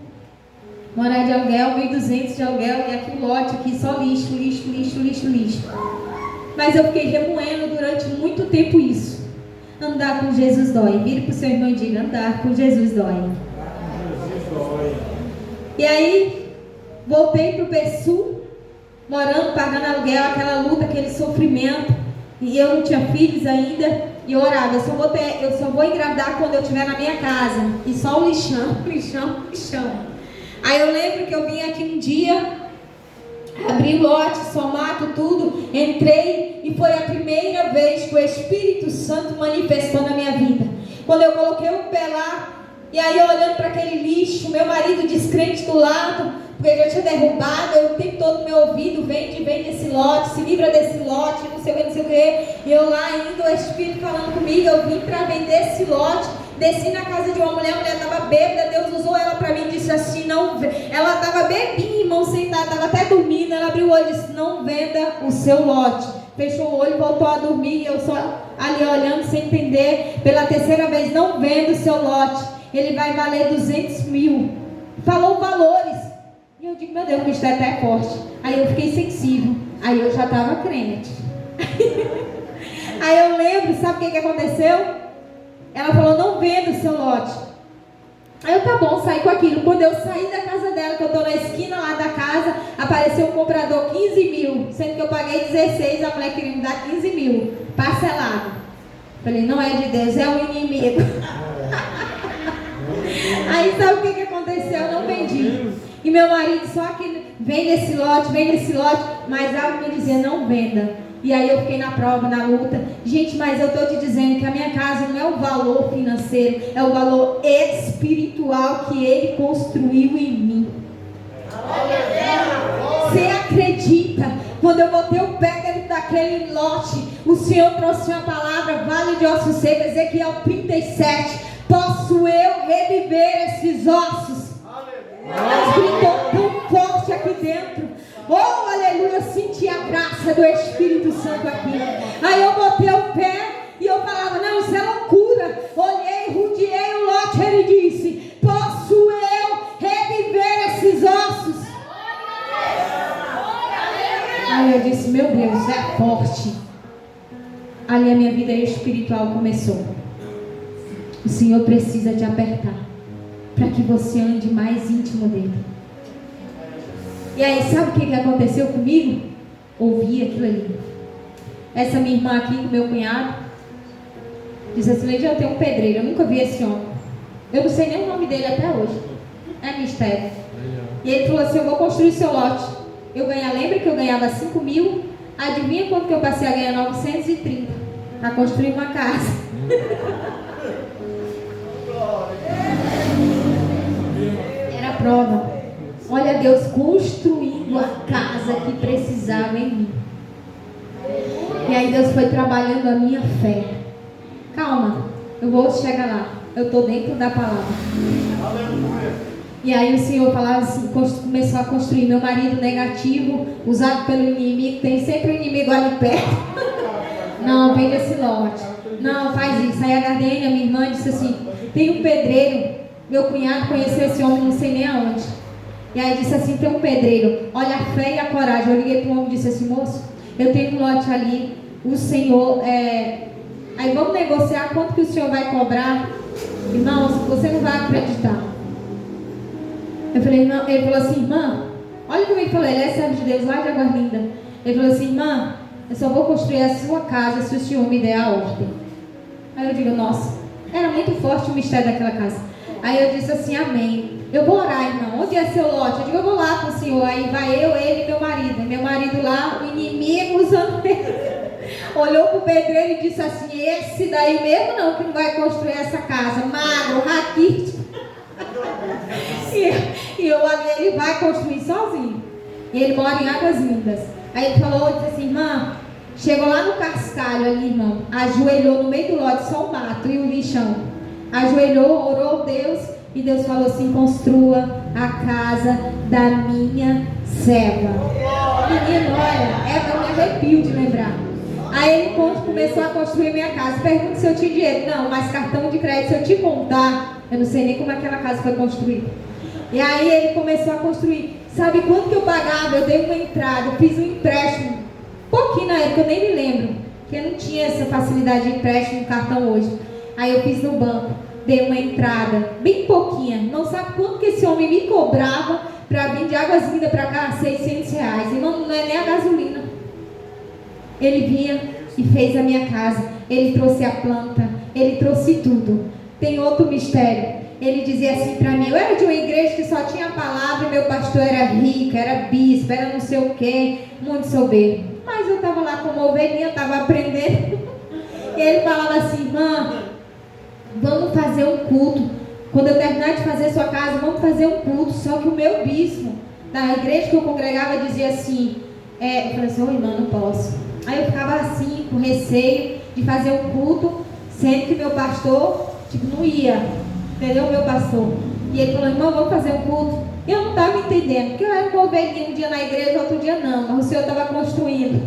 Morar de aluguel, 1.200 de aluguel, e aqui o lote, aqui só lixo. Mas eu fiquei remoendo durante muito tempo isso. Andar com Jesus dói. Vire pro seu irmão e diga: andar com Jesus dói. E aí, voltei pro PSU, morando, pagando aluguel, aquela luta, aquele sofrimento. E eu não tinha filhos ainda. E eu orava, eu só vou engravidar quando eu estiver na minha casa. E só o lixão, lixão, lixão. Aí eu lembro que eu vim aqui um dia, abri o lote, somato, tudo, entrei e foi a primeira vez que o Espírito Santo manifestou na minha vida. Quando eu coloquei o pé lá, e aí eu olhando para aquele lixo, meu marido descrente do lado, porque ele já tinha derrubado, eu o tempo todo no meu ouvido, vende esse lote, se livra desse lote, não sei o que, não sei o que. E eu lá indo, o Espírito falando comigo, eu vim para vender esse lote. Desci na casa de uma mulher, a mulher estava bêbada, Deus usou ela para mim e disse assim, não, ela estava bebinha, irmão, sentada, estava até dormindo, ela abriu o olho e disse, não venda o seu lote. Fechou o olho, voltou a dormir, e eu só ali olhando sem entender, pela terceira vez, não venda o seu lote, ele vai valer 200 mil. Falou valores, e eu digo, meu Deus, o mistério até é forte. Aí eu fiquei sensível, aí eu já estava crente. Aí eu lembro, sabe o que aconteceu? Ela falou, não venda o seu lote. Aí eu, tá bom, saí com aquilo. Quando eu saí da casa dela, que eu estou na esquina lá da casa, apareceu um comprador, 15 mil. Sendo que eu paguei 16, a mulher queria me dar 15 mil, parcelado. Falei, não é de Deus, é o inimigo. Aí sabe o que aconteceu? Eu não vendi. E meu marido só que vende esse lote, mas ela me dizia, não venda. E aí eu fiquei na prova, na luta. Gente, mas eu estou te dizendo que a minha casa não é o valor financeiro, é o valor espiritual que Ele construiu em mim. Você acredita? Quando eu botei o pé dentro daquele lote, o Senhor trouxe uma palavra, Vale de Ossos Secos, Ezequiel 37. Posso eu reviver esses ossos? Mas gritou tão forte aqui dentro. Oh, aleluia, eu senti a graça do Espírito Santo aqui. Aí eu botei o pé e eu falava, não, isso é loucura. Olhei, rodeei o lote, ele disse, posso eu reviver esses ossos? Aí eu disse, meu Deus, é forte. Ali a minha vida espiritual começou. O Senhor precisa te apertar para que você ande mais íntimo dele. E aí, sabe o que aconteceu comigo? Ouvi aquilo ali. Essa minha irmã aqui, com meu cunhado, disse assim, Leidia, eu tenho um pedreiro, eu nunca vi esse homem. Eu não sei nem o nome dele até hoje. É mistério. E ele falou assim, eu vou construir seu lote. Lembra que eu ganhava 5 mil? Adivinha quanto que eu passei a ganhar? 930. Para construir uma casa. Era a prova. Olha Deus construindo a casa que precisava em mim. E aí Deus foi trabalhando a minha fé. Calma, eu vou chegar lá. Eu estou dentro da palavra. E aí o Senhor falava assim, começou a construir. Meu marido negativo, usado pelo inimigo. Tem sempre um inimigo ali perto. Não, vende esse lote. Não, faz isso. Aí a Gardênia, minha irmã, disse assim, tem um pedreiro. Meu cunhado conheceu esse homem, não sei nem aonde. E aí disse assim, tem um pedreiro, olha a fé e a coragem. Eu liguei para o homem e disse assim, moço, eu tenho um lote ali, o senhor, aí vamos negociar quanto que o senhor vai cobrar. Irmãos, você não vai acreditar. Eu falei, não. Ele falou assim, irmã, olha como ele falou, ele é servo de Deus lá de Águas Lindas. Ele falou assim, irmã, eu só vou construir a sua casa se o senhor me der a ordem. Aí eu digo, nossa, era muito forte o mistério daquela casa. Aí eu disse assim, amém. Eu vou orar, irmão. Onde é seu lote? Eu digo, eu vou lá com o senhor. Aí vai eu, ele e meu marido. Meu marido lá, o inimigo usando ele. Olhou pro pedreiro e disse assim, esse daí mesmo não, que não vai construir essa casa. Magro, raquítico. E eu ali, ele vai construir sozinho. E ele mora em Águas Lindas. Aí ele falou, disse assim, irmã, chegou lá no cascalho ali, irmão. Ajoelhou no meio do lote, só o mato e o lixão. Ajoelhou, orou a Deus. E Deus falou assim, construa a casa da minha serva. Menino, olha, eu me arrepio de lembrar. Aí ele começou a construir minha casa. Pergunta se eu tinha dinheiro. Não, mas cartão de crédito, se eu te contar, eu não sei nem como aquela casa foi construída. E aí ele começou a construir. Sabe quanto que eu pagava? Eu dei uma entrada, eu fiz um empréstimo. Pouquinho na época, eu nem me lembro. Porque eu não tinha essa facilidade de empréstimo no cartão hoje. Aí eu fiz no banco. Dei uma entrada, bem pouquinha. Não sabe quanto que esse homem me cobrava para vir de Águas Lindas para cá? R$600. Irmão, não é nem a gasolina. Ele vinha, e fez a minha casa. Ele trouxe a planta, ele trouxe tudo. Tem outro mistério. Ele dizia assim para mim, eu era de uma igreja que só tinha a palavra e meu pastor era rico, era bispo, era não sei o que, muito soberbo. Mas eu estava lá como ovelhinha, estava aprendendo. E ele falava assim, irmã, vamos fazer um culto. Quando eu terminar de fazer sua casa, vamos fazer um culto. Só que o meu bispo da igreja que eu congregava dizia assim, eu falei assim, irmã, não posso. Aí eu ficava assim, com receio de fazer um culto, sendo que meu pastor, não ia. Entendeu? Meu pastor. E ele falou, irmão, vamos fazer um culto. Eu não estava entendendo, porque eu era uma ovelhinha um dia na igreja, outro dia não. Mas o Senhor estava construindo.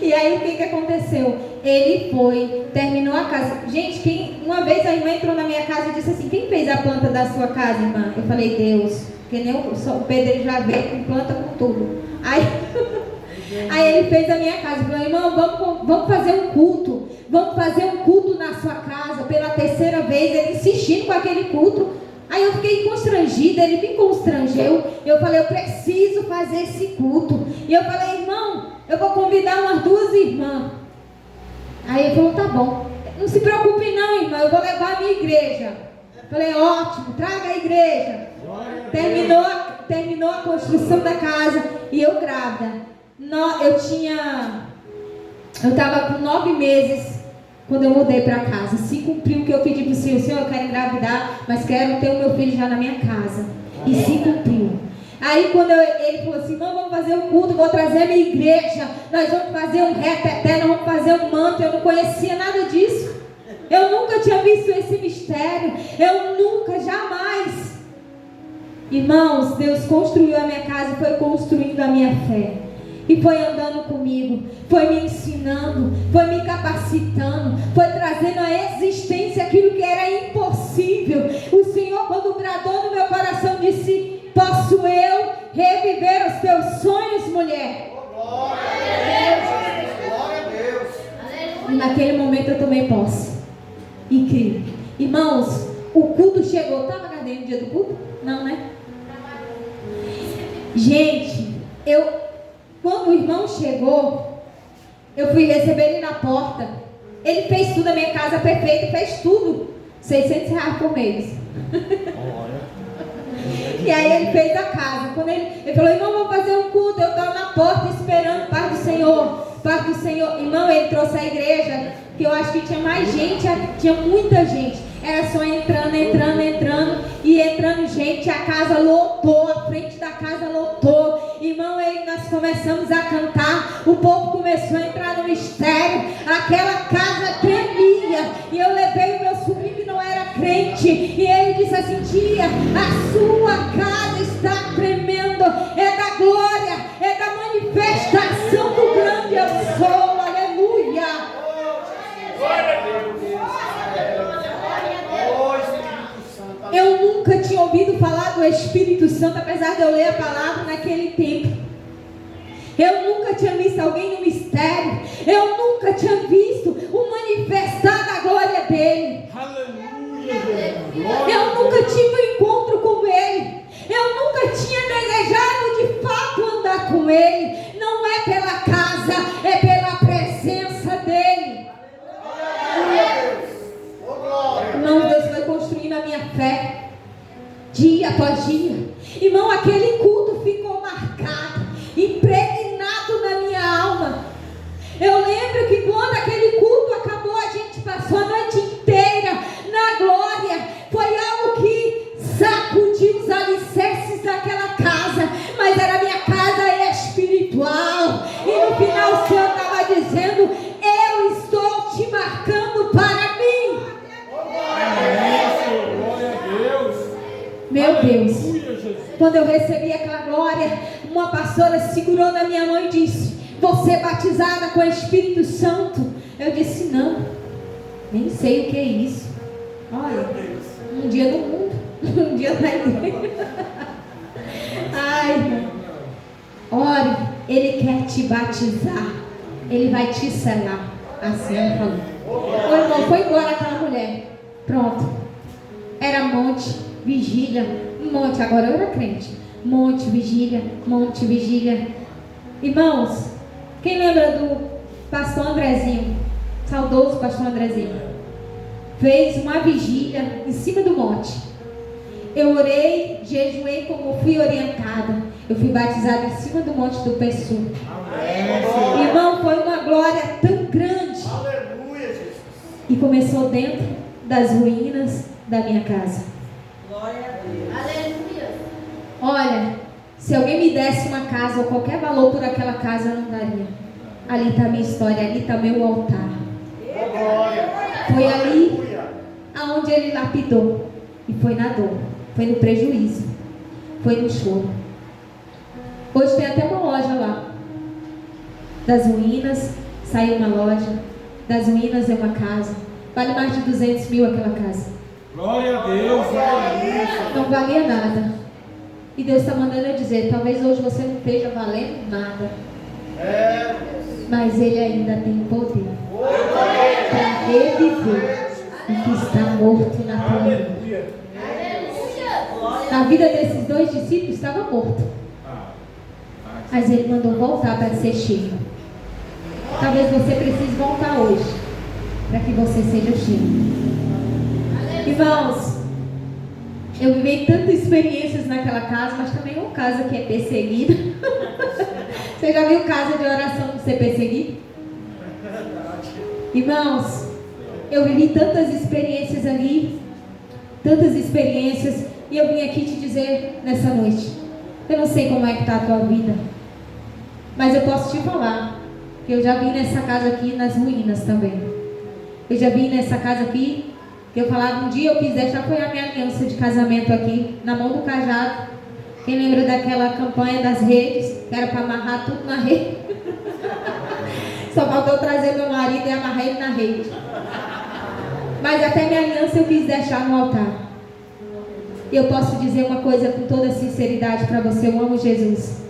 E aí o que aconteceu? Ele foi, terminou a casa. Gente, uma vez a irmã entrou na minha casa e disse assim, quem fez a planta da sua casa, irmã? Eu falei, Deus. Porque nem o pedreiro já veio com planta, com tudo. Aí ele fez a minha casa. Falou, irmão, vamos fazer um culto. Vamos fazer um culto na sua casa. Pela terceira vez, ele insistindo com aquele culto. Aí eu fiquei constrangida, ele me constrangeu. Eu falei, eu preciso fazer esse culto. E eu falei, irmão, eu vou convidar umas 2 irmãs. Aí ele falou, tá bom. Não se preocupe não, irmã, eu vou levar a minha igreja. Eu falei, ótimo, traga a igreja. Terminou a construção da casa. E eu grávida. Eu estava com 9 meses quando eu mudei para casa. Se cumpriu o que eu pedi para o Senhor, eu quero engravidar, mas quero ter o meu filho já na minha casa. E se cumpriu. Aí quando ele falou assim, não, vamos fazer um culto, vou trazer a minha igreja, nós vamos fazer um reto eterno, vamos fazer um manto. Eu não conhecia nada disso. Eu nunca tinha visto esse mistério. Eu nunca, jamais. Irmãos, Deus construiu a minha casa e foi construindo a minha fé. E foi andando comigo, foi me ensinando, foi me capacitando, foi trazendo à existência aquilo que era impossível. O Senhor, quando bradou no meu coração, disse, posso eu reviver os teus sonhos, mulher? Glória a Deus, glória a Deus. E naquele momento eu tomei posse e criei. Irmãos, o culto chegou. Estava cadê no dia do culto? Não, né? Gente, quando o irmão chegou, eu fui receber ele na porta. Ele fez tudo, a minha casa perfeita, fez tudo. R$600 por mês. E aí ele fez a casa. Quando ele falou, irmão, vamos fazer um culto. Eu estava na porta esperando, Pai do Senhor. Pai do Senhor. Irmão, ele trouxe a igreja, que eu acho que tinha mais gente, tinha muita gente. Era só entrando e entrando gente, a casa lotou, a frente da casa lotou. Irmão, aí nós começamos a cantar, o povo começou a entrar no mistério, aquela casa tremia. E eu levei o meu sobrinho que não era crente, e ele disse assim, tia, a sua casa está tremendo, é da glória, é da manifestação do grande eu sou, aleluia. Glória a Deus. Eu nunca tinha ouvido falar do Espírito Santo, apesar de eu ler a palavra naquele tempo. Eu nunca tinha visto alguém no mistério. Eu nunca tinha visto o manifestar da glória dele. Eu nunca tive um encontro com ele. Eu nunca tinha desejado de fato andar com ele. Não é pela casa, é pela presença dele. Irmão, Deus vai construindo a minha fé dia após dia. Irmão, aquele culto ficou marcado, impregnado na minha alma. Eu lembro que quando aquele culto acabou, a gente passou a noite inteira na glória. Foi algo que sacudiu os alicerces daquela casa, mas era minha casa espiritual. E no final o Senhor estava dizendo, eu estou te marcando para mim. Meu Deus, quando eu recebi aquela glória, uma pastora segurou na minha mão e disse, você é batizada com o Espírito Santo? Eu disse, não, nem sei o que é isso. Olha, um dia no mundo, um dia na igreja. Ai, ore, Ele quer te batizar, Ele vai te selar. Assim ela falou. O irmão foi embora aquela mulher. Pronto. Era monte, vigília, monte. Agora eu era crente. Monte, vigília, monte, vigília. Irmãos, quem lembra pastor Andrezinho, saudoso pastor Andrezinho, fez uma vigília em cima do monte. Eu orei, jejuei como fui orientada. Eu fui batizada em cima do monte do Pessu. Irmão, foi uma glória tão grande. Aleluia, Jesus. E começou dentro das ruínas da minha casa. Glória a Deus. Aleluia. Olha, se alguém me desse uma casa ou qualquer valor por aquela casa, eu não daria. Ali está a minha história, ali está meu altar. Glória. Foi ali Aleluia. aonde ele lapidou. E foi na dor, foi no prejuízo, foi no choro. Hoje tem até uma loja lá. Das ruínas saiu uma loja. Das ruínas é uma casa. Vale mais de 200 mil aquela casa. Glória a Deus, aleluia. Não valia nada. E Deus está mandando eu dizer, talvez hoje você não esteja valendo nada, mas Ele ainda tem poder para reviver o que está morto na tua vida. Aleluia. A vida desses 2 discípulos estava morta, mas Ele mandou voltar para ser cheio. Talvez você precise voltar hoje, para que você seja cheio. Irmãos, eu vivi tantas experiências naquela casa, mas também uma casa que é perseguida. Você já viu casa de oração não ser perseguida? Irmãos, eu vivi tantas experiências ali, tantas experiências, e eu vim aqui te dizer nessa noite, eu não sei como é que está a tua vida, mas eu posso te falar, que eu já vim nessa casa aqui nas ruínas também. Eu já vim nessa casa aqui, que eu falava, um dia eu quis deixar foi a minha aliança de casamento aqui, na mão do cajado. Quem lembra daquela campanha das redes, que era para amarrar tudo na rede? Só faltou trazer meu marido e amarrar ele na rede. Mas até minha aliança eu quis deixar no altar. E eu posso dizer uma coisa com toda sinceridade para você, eu amo Jesus.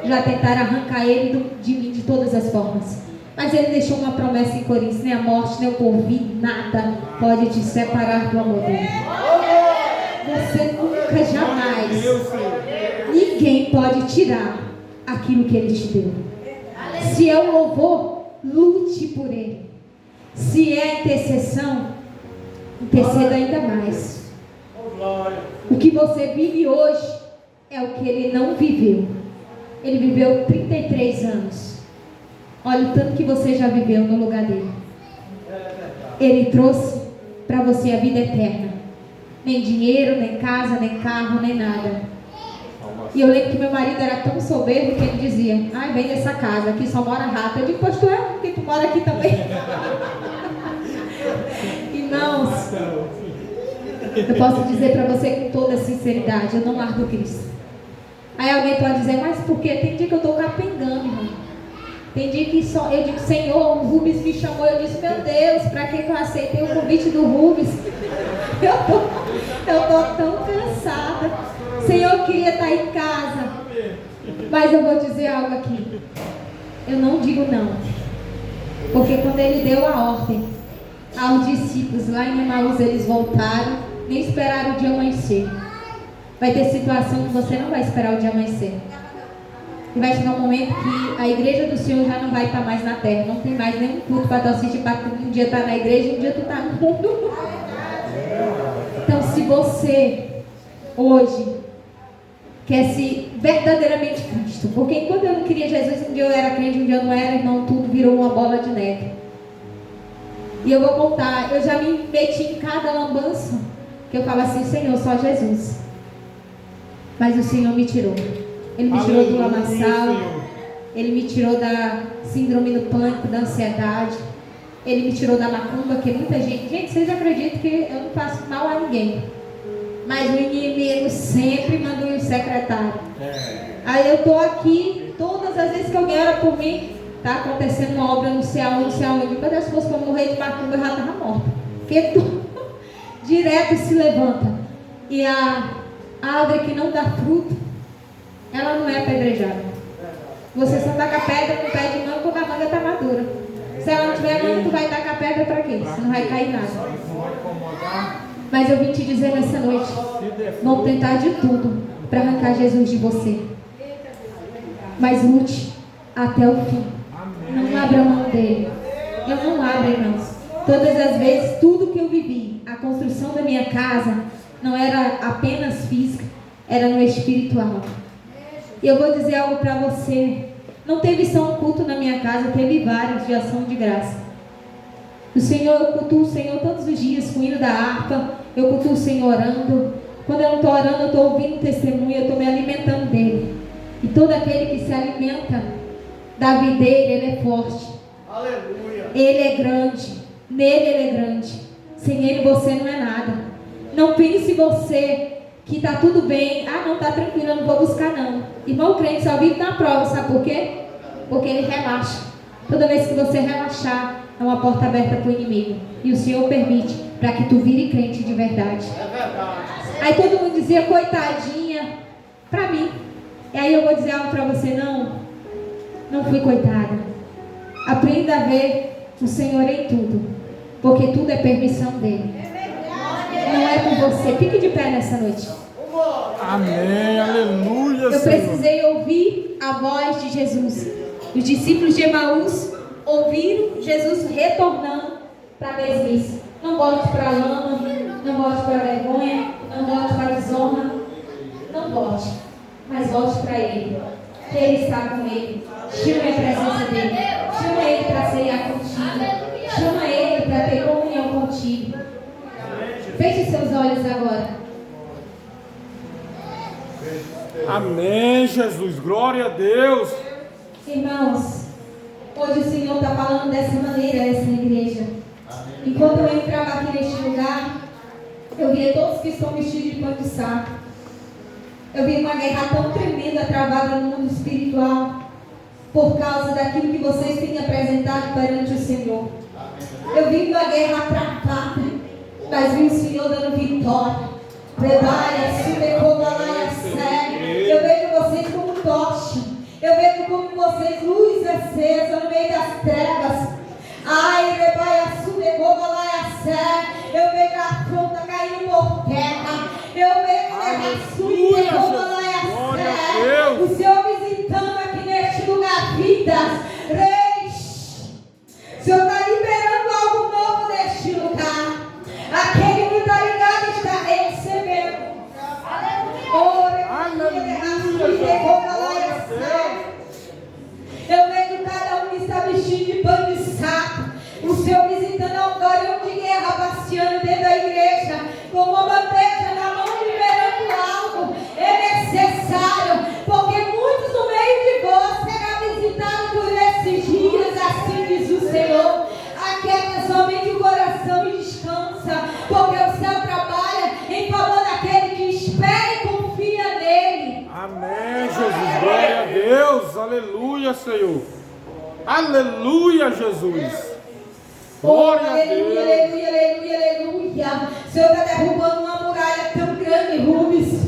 Já tentaram arrancar ele de mim de todas as formas. Mas ele deixou uma promessa em Coríntios, nem a morte, nem o porvir, nada pode te separar do amor dele. Você nunca, jamais, ninguém pode tirar aquilo que ele te deu. Se é o louvor, lute por ele. Se é intercessão, interceda ainda mais. O que você vive hoje é o que ele não viveu. Ele viveu 33 anos. Olha o tanto que você já viveu no lugar dele. Ele trouxe para você a vida eterna. Nem dinheiro, nem casa, nem carro, nem nada. E eu lembro que meu marido era tão soberbo que ele dizia, ai, vem dessa casa, aqui só mora rato. Eu digo, pois tu é, porque tu mora aqui também. Irmãos, eu posso dizer para você com toda sinceridade, eu não largo Cristo. Aí alguém pode dizer, mas por quê? Tem dia que eu estou capengando, irmão. Tem dia que só eu digo, Senhor, o Rubens me chamou. Eu disse, meu Deus, para que eu aceitei o convite do Rubens? Eu tô tão cansada. Senhor, eu queria estar em casa. Mas eu vou dizer algo aqui. Eu não digo não. Porque quando ele deu a ordem aos discípulos lá em Emaús, eles voltaram, nem esperaram o dia amanhecer. Vai ter situação que você não vai esperar o dia amanhecer. E vai chegar um momento que a igreja do Senhor já não vai estar mais na terra. Não tem mais nenhum culto para tu assistir, para tu um dia estar na igreja e um dia tu estar no mundo. Então, se você hoje quer se verdadeiramente Cristo, porque enquanto eu não queria Jesus, um dia eu era crente, um dia eu não era, irmão, tudo virou uma bola de neve. E eu vou contar, eu já me meti em cada lambança, que eu falo assim, Senhor, só Jesus. Mas o Senhor me tirou. Ele me tirou do lamaçal, Ele me tirou da síndrome do pânico, da ansiedade, Ele me tirou da macumba, que muita gente, vocês acreditam que eu não faço mal a ninguém, mas o inimigo sempre manda um secretário. Aí eu estou aqui, todas as vezes que alguém ora por mim, está acontecendo uma obra no céu, no céu, meu Deus, se fosse para morrer de macumba, eu já estava morta, porque tu direto se levanta, e a árvore que não dá fruto, ela não é apedrejada. Você só taca pedra no pé de manga quando a manga está madura. Se ela não tiver manga, tu vai tacar pedra para quê? Você não vai cair nada. Mas eu vim te dizer nessa noite, vão tentar de tudo para arrancar Jesus de você. Mas lute até o fim. Não abro a mão dele. Eu não abro, irmãos. Todas as vezes, tudo que eu vivi, a construção da minha casa, não era apenas física, era no espiritual. E eu vou dizer algo para você. Não teve só um culto na minha casa, teve vários de ação de graça. O Senhor, eu cultuo o Senhor todos os dias com o hino da harpa. Eu cultuo o Senhor orando. Quando eu não estou orando, eu estou ouvindo o testemunho, eu estou me alimentando dele. E todo aquele que se alimenta da vida dele, ele é forte. Aleluia. Ele é grande. Nele ele é grande. Sem ele você não é nada. Não pense você que está tudo bem. Ah, não, está tranquilo, eu não vou buscar não. Irmão, o crente só vive na prova, sabe por quê? Porque ele relaxa. Toda vez que você relaxar, é uma porta aberta para o inimigo. E o Senhor permite para que tu vire crente de verdade. É verdade. Aí todo mundo dizia, coitadinha, para mim. E aí eu vou dizer algo para você, não fui coitada. Aprenda a ver o Senhor em tudo, porque tudo é permissão dele. Não é por você. Fique de pé nessa noite. Amém, aleluia, Eu Senhor. precisei ouvir a voz de Jesus. Os discípulos de Emaús ouviram Jesus retornando para a mesmice. Não volte para a lama, não volte para a vergonha, não volte para a desonra. Não volte, mas volte para Ele. Que Ele está com Ele. Chama a presença dEle. Chama Ele para ceiar contigo. Chama Ele para ter comunhão contigo. Feche seus olhos agora. Amém, Jesus. Glória a Deus. Irmãos, hoje o Senhor está falando dessa maneira, essa igreja. Enquanto eu entrava aqui neste lugar, eu via todos que estão vestidos de pano de saco. Eu vi uma guerra tão tremenda travada no mundo espiritual, por causa daquilo que vocês têm apresentado perante o Senhor. Eu vi uma guerra travada, mas vi o Senhor dando vitória. Eu vejo vocês como tocha. Eu vejo como vocês, luz acesa no meio das trevas. Ai, eu vejo a afronta caindo por terra. Eu vejo o Senhor visitando aqui neste lugar vidas. Reis, o Senhor está liberando algo novo neste lugar. Aquele que está ligado está recebendo. Eu vejo cada um que está vestido de pano de saco. O Senhor visitando a um varão de guerra passeando dentro da igreja, com uma bandeja na mão, liberando algo. É necessário, porque muitos no meio de vós serão visitados por esses dias, assim diz o Senhor. Aquieta somente o coração e descansa, porque o céu trabalha em favor daquele que espera e confia nele. Amém, Jesus. Glória a Deus. Aleluia, Senhor. Aleluia, Jesus. Glória a Deus. Aleluia, aleluia, aleluia. O Senhor está derrubando uma muralha tão grande, Rubens.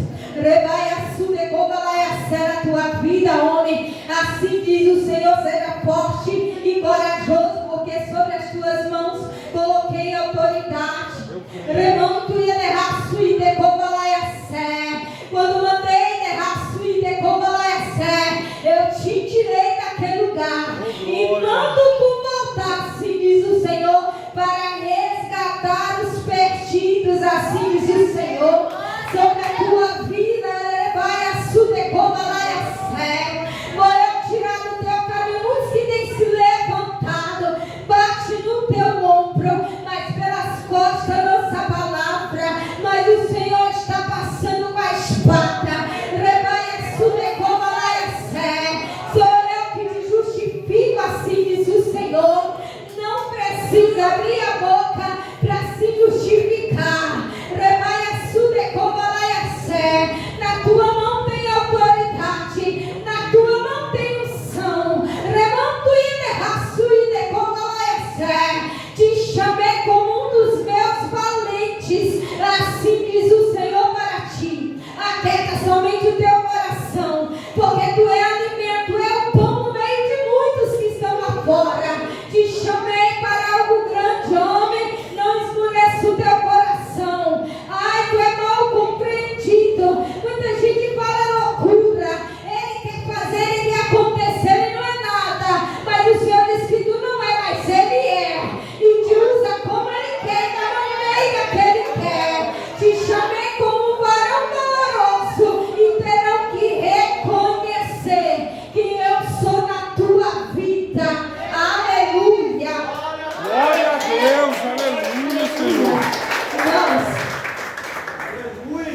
A tua vida, homem. Assim diz o Senhor: seja forte e corajoso, porque sobre as tuas mãos coloquei autoridade. Remonto e derraço e decobalaia. Quando mandei derraço e decobalaia, eu te tirei daquele lugar e mando tu voltar, assim diz o Senhor, para resgatar os perdidos, assim diz o Senhor, sobre a tua vida. Vai a sudecobalaia. Vou eu tirar do teu caminho muitos que têm se levantado, bate no teu ombro, mas pelas costas lança a palavra.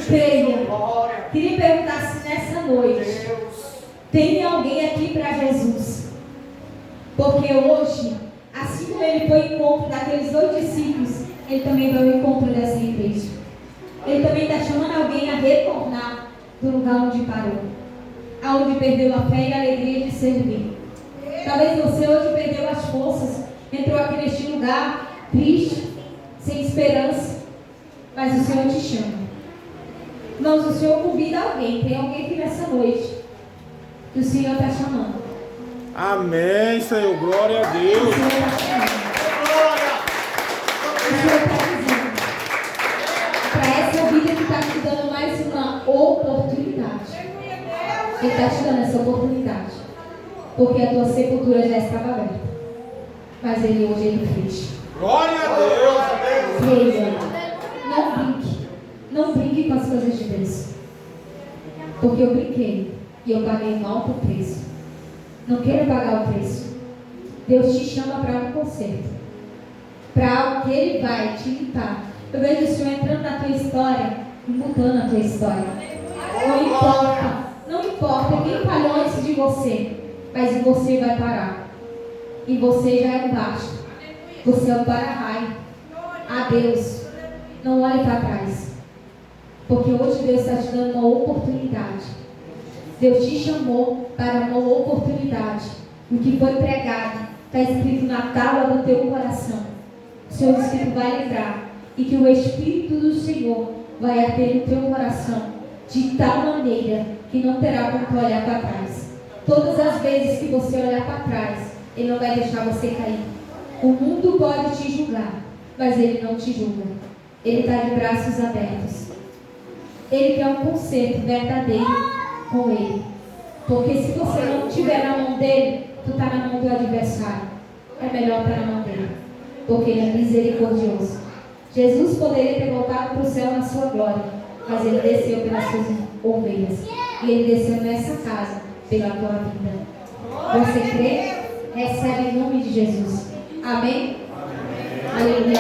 Creia. Glória. Queria perguntar se nessa noite Deus. tem alguém aqui para Jesus. Porque hoje, assim como ele foi ao encontro daqueles 2 discípulos, ele também vai ao encontro dessa igreja. Ele também está chamando alguém a retornar do lugar onde parou, aonde perdeu a fé e a alegria de servir. Talvez você hoje perdeu as forças, entrou aqui neste lugar triste, sem esperança, mas o Senhor te chama. Irmãos, o Senhor convida alguém, tem alguém aqui nessa noite que o Senhor está chamando. Amém, Senhor. Glória a O Deus. Senhor está chamando. O Senhor está dizendo para essa vida que está te dando mais uma oportunidade. Ele está te dando essa oportunidade, porque a tua sepultura já estava aberta, mas ele fez. Glória a Deus. Creia. Não brinque com as coisas de Deus, porque eu brinquei e eu paguei um alto preço. Não queira pagar o preço. Deus te chama para um conserto, para algo que Ele vai te limpar. Eu vejo o Senhor entrando na tua história e mudando a tua história. Não importa quem falhou antes de você, mas em você vai parar. E você já é baixo. Você é o para-raio. A Deus, não olhe para trás, porque hoje Deus está te dando uma oportunidade. Deus te chamou para uma oportunidade. O que foi pregado está escrito na tábua do teu coração. O Senhor disse que tu vai lembrar e que o Espírito do Senhor vai arder no teu coração de tal maneira que não terá como tu olhar para trás. Todas as vezes que você olhar para trás, Ele não vai deixar você cair. O mundo pode te julgar, mas Ele não te julga. Ele está de braços abertos. Ele quer um conserto verdadeiro com Ele. Porque se você não estiver na mão dele, tu está na mão do adversário. É melhor estar na mão dele, porque Ele é misericordioso. Jesus poderia ter voltado para o céu na sua glória, mas Ele desceu pelas suas ovelhas. E Ele desceu nessa casa pela tua vida. Você crê? Recebe em nome de Jesus. Amém? Aleluia.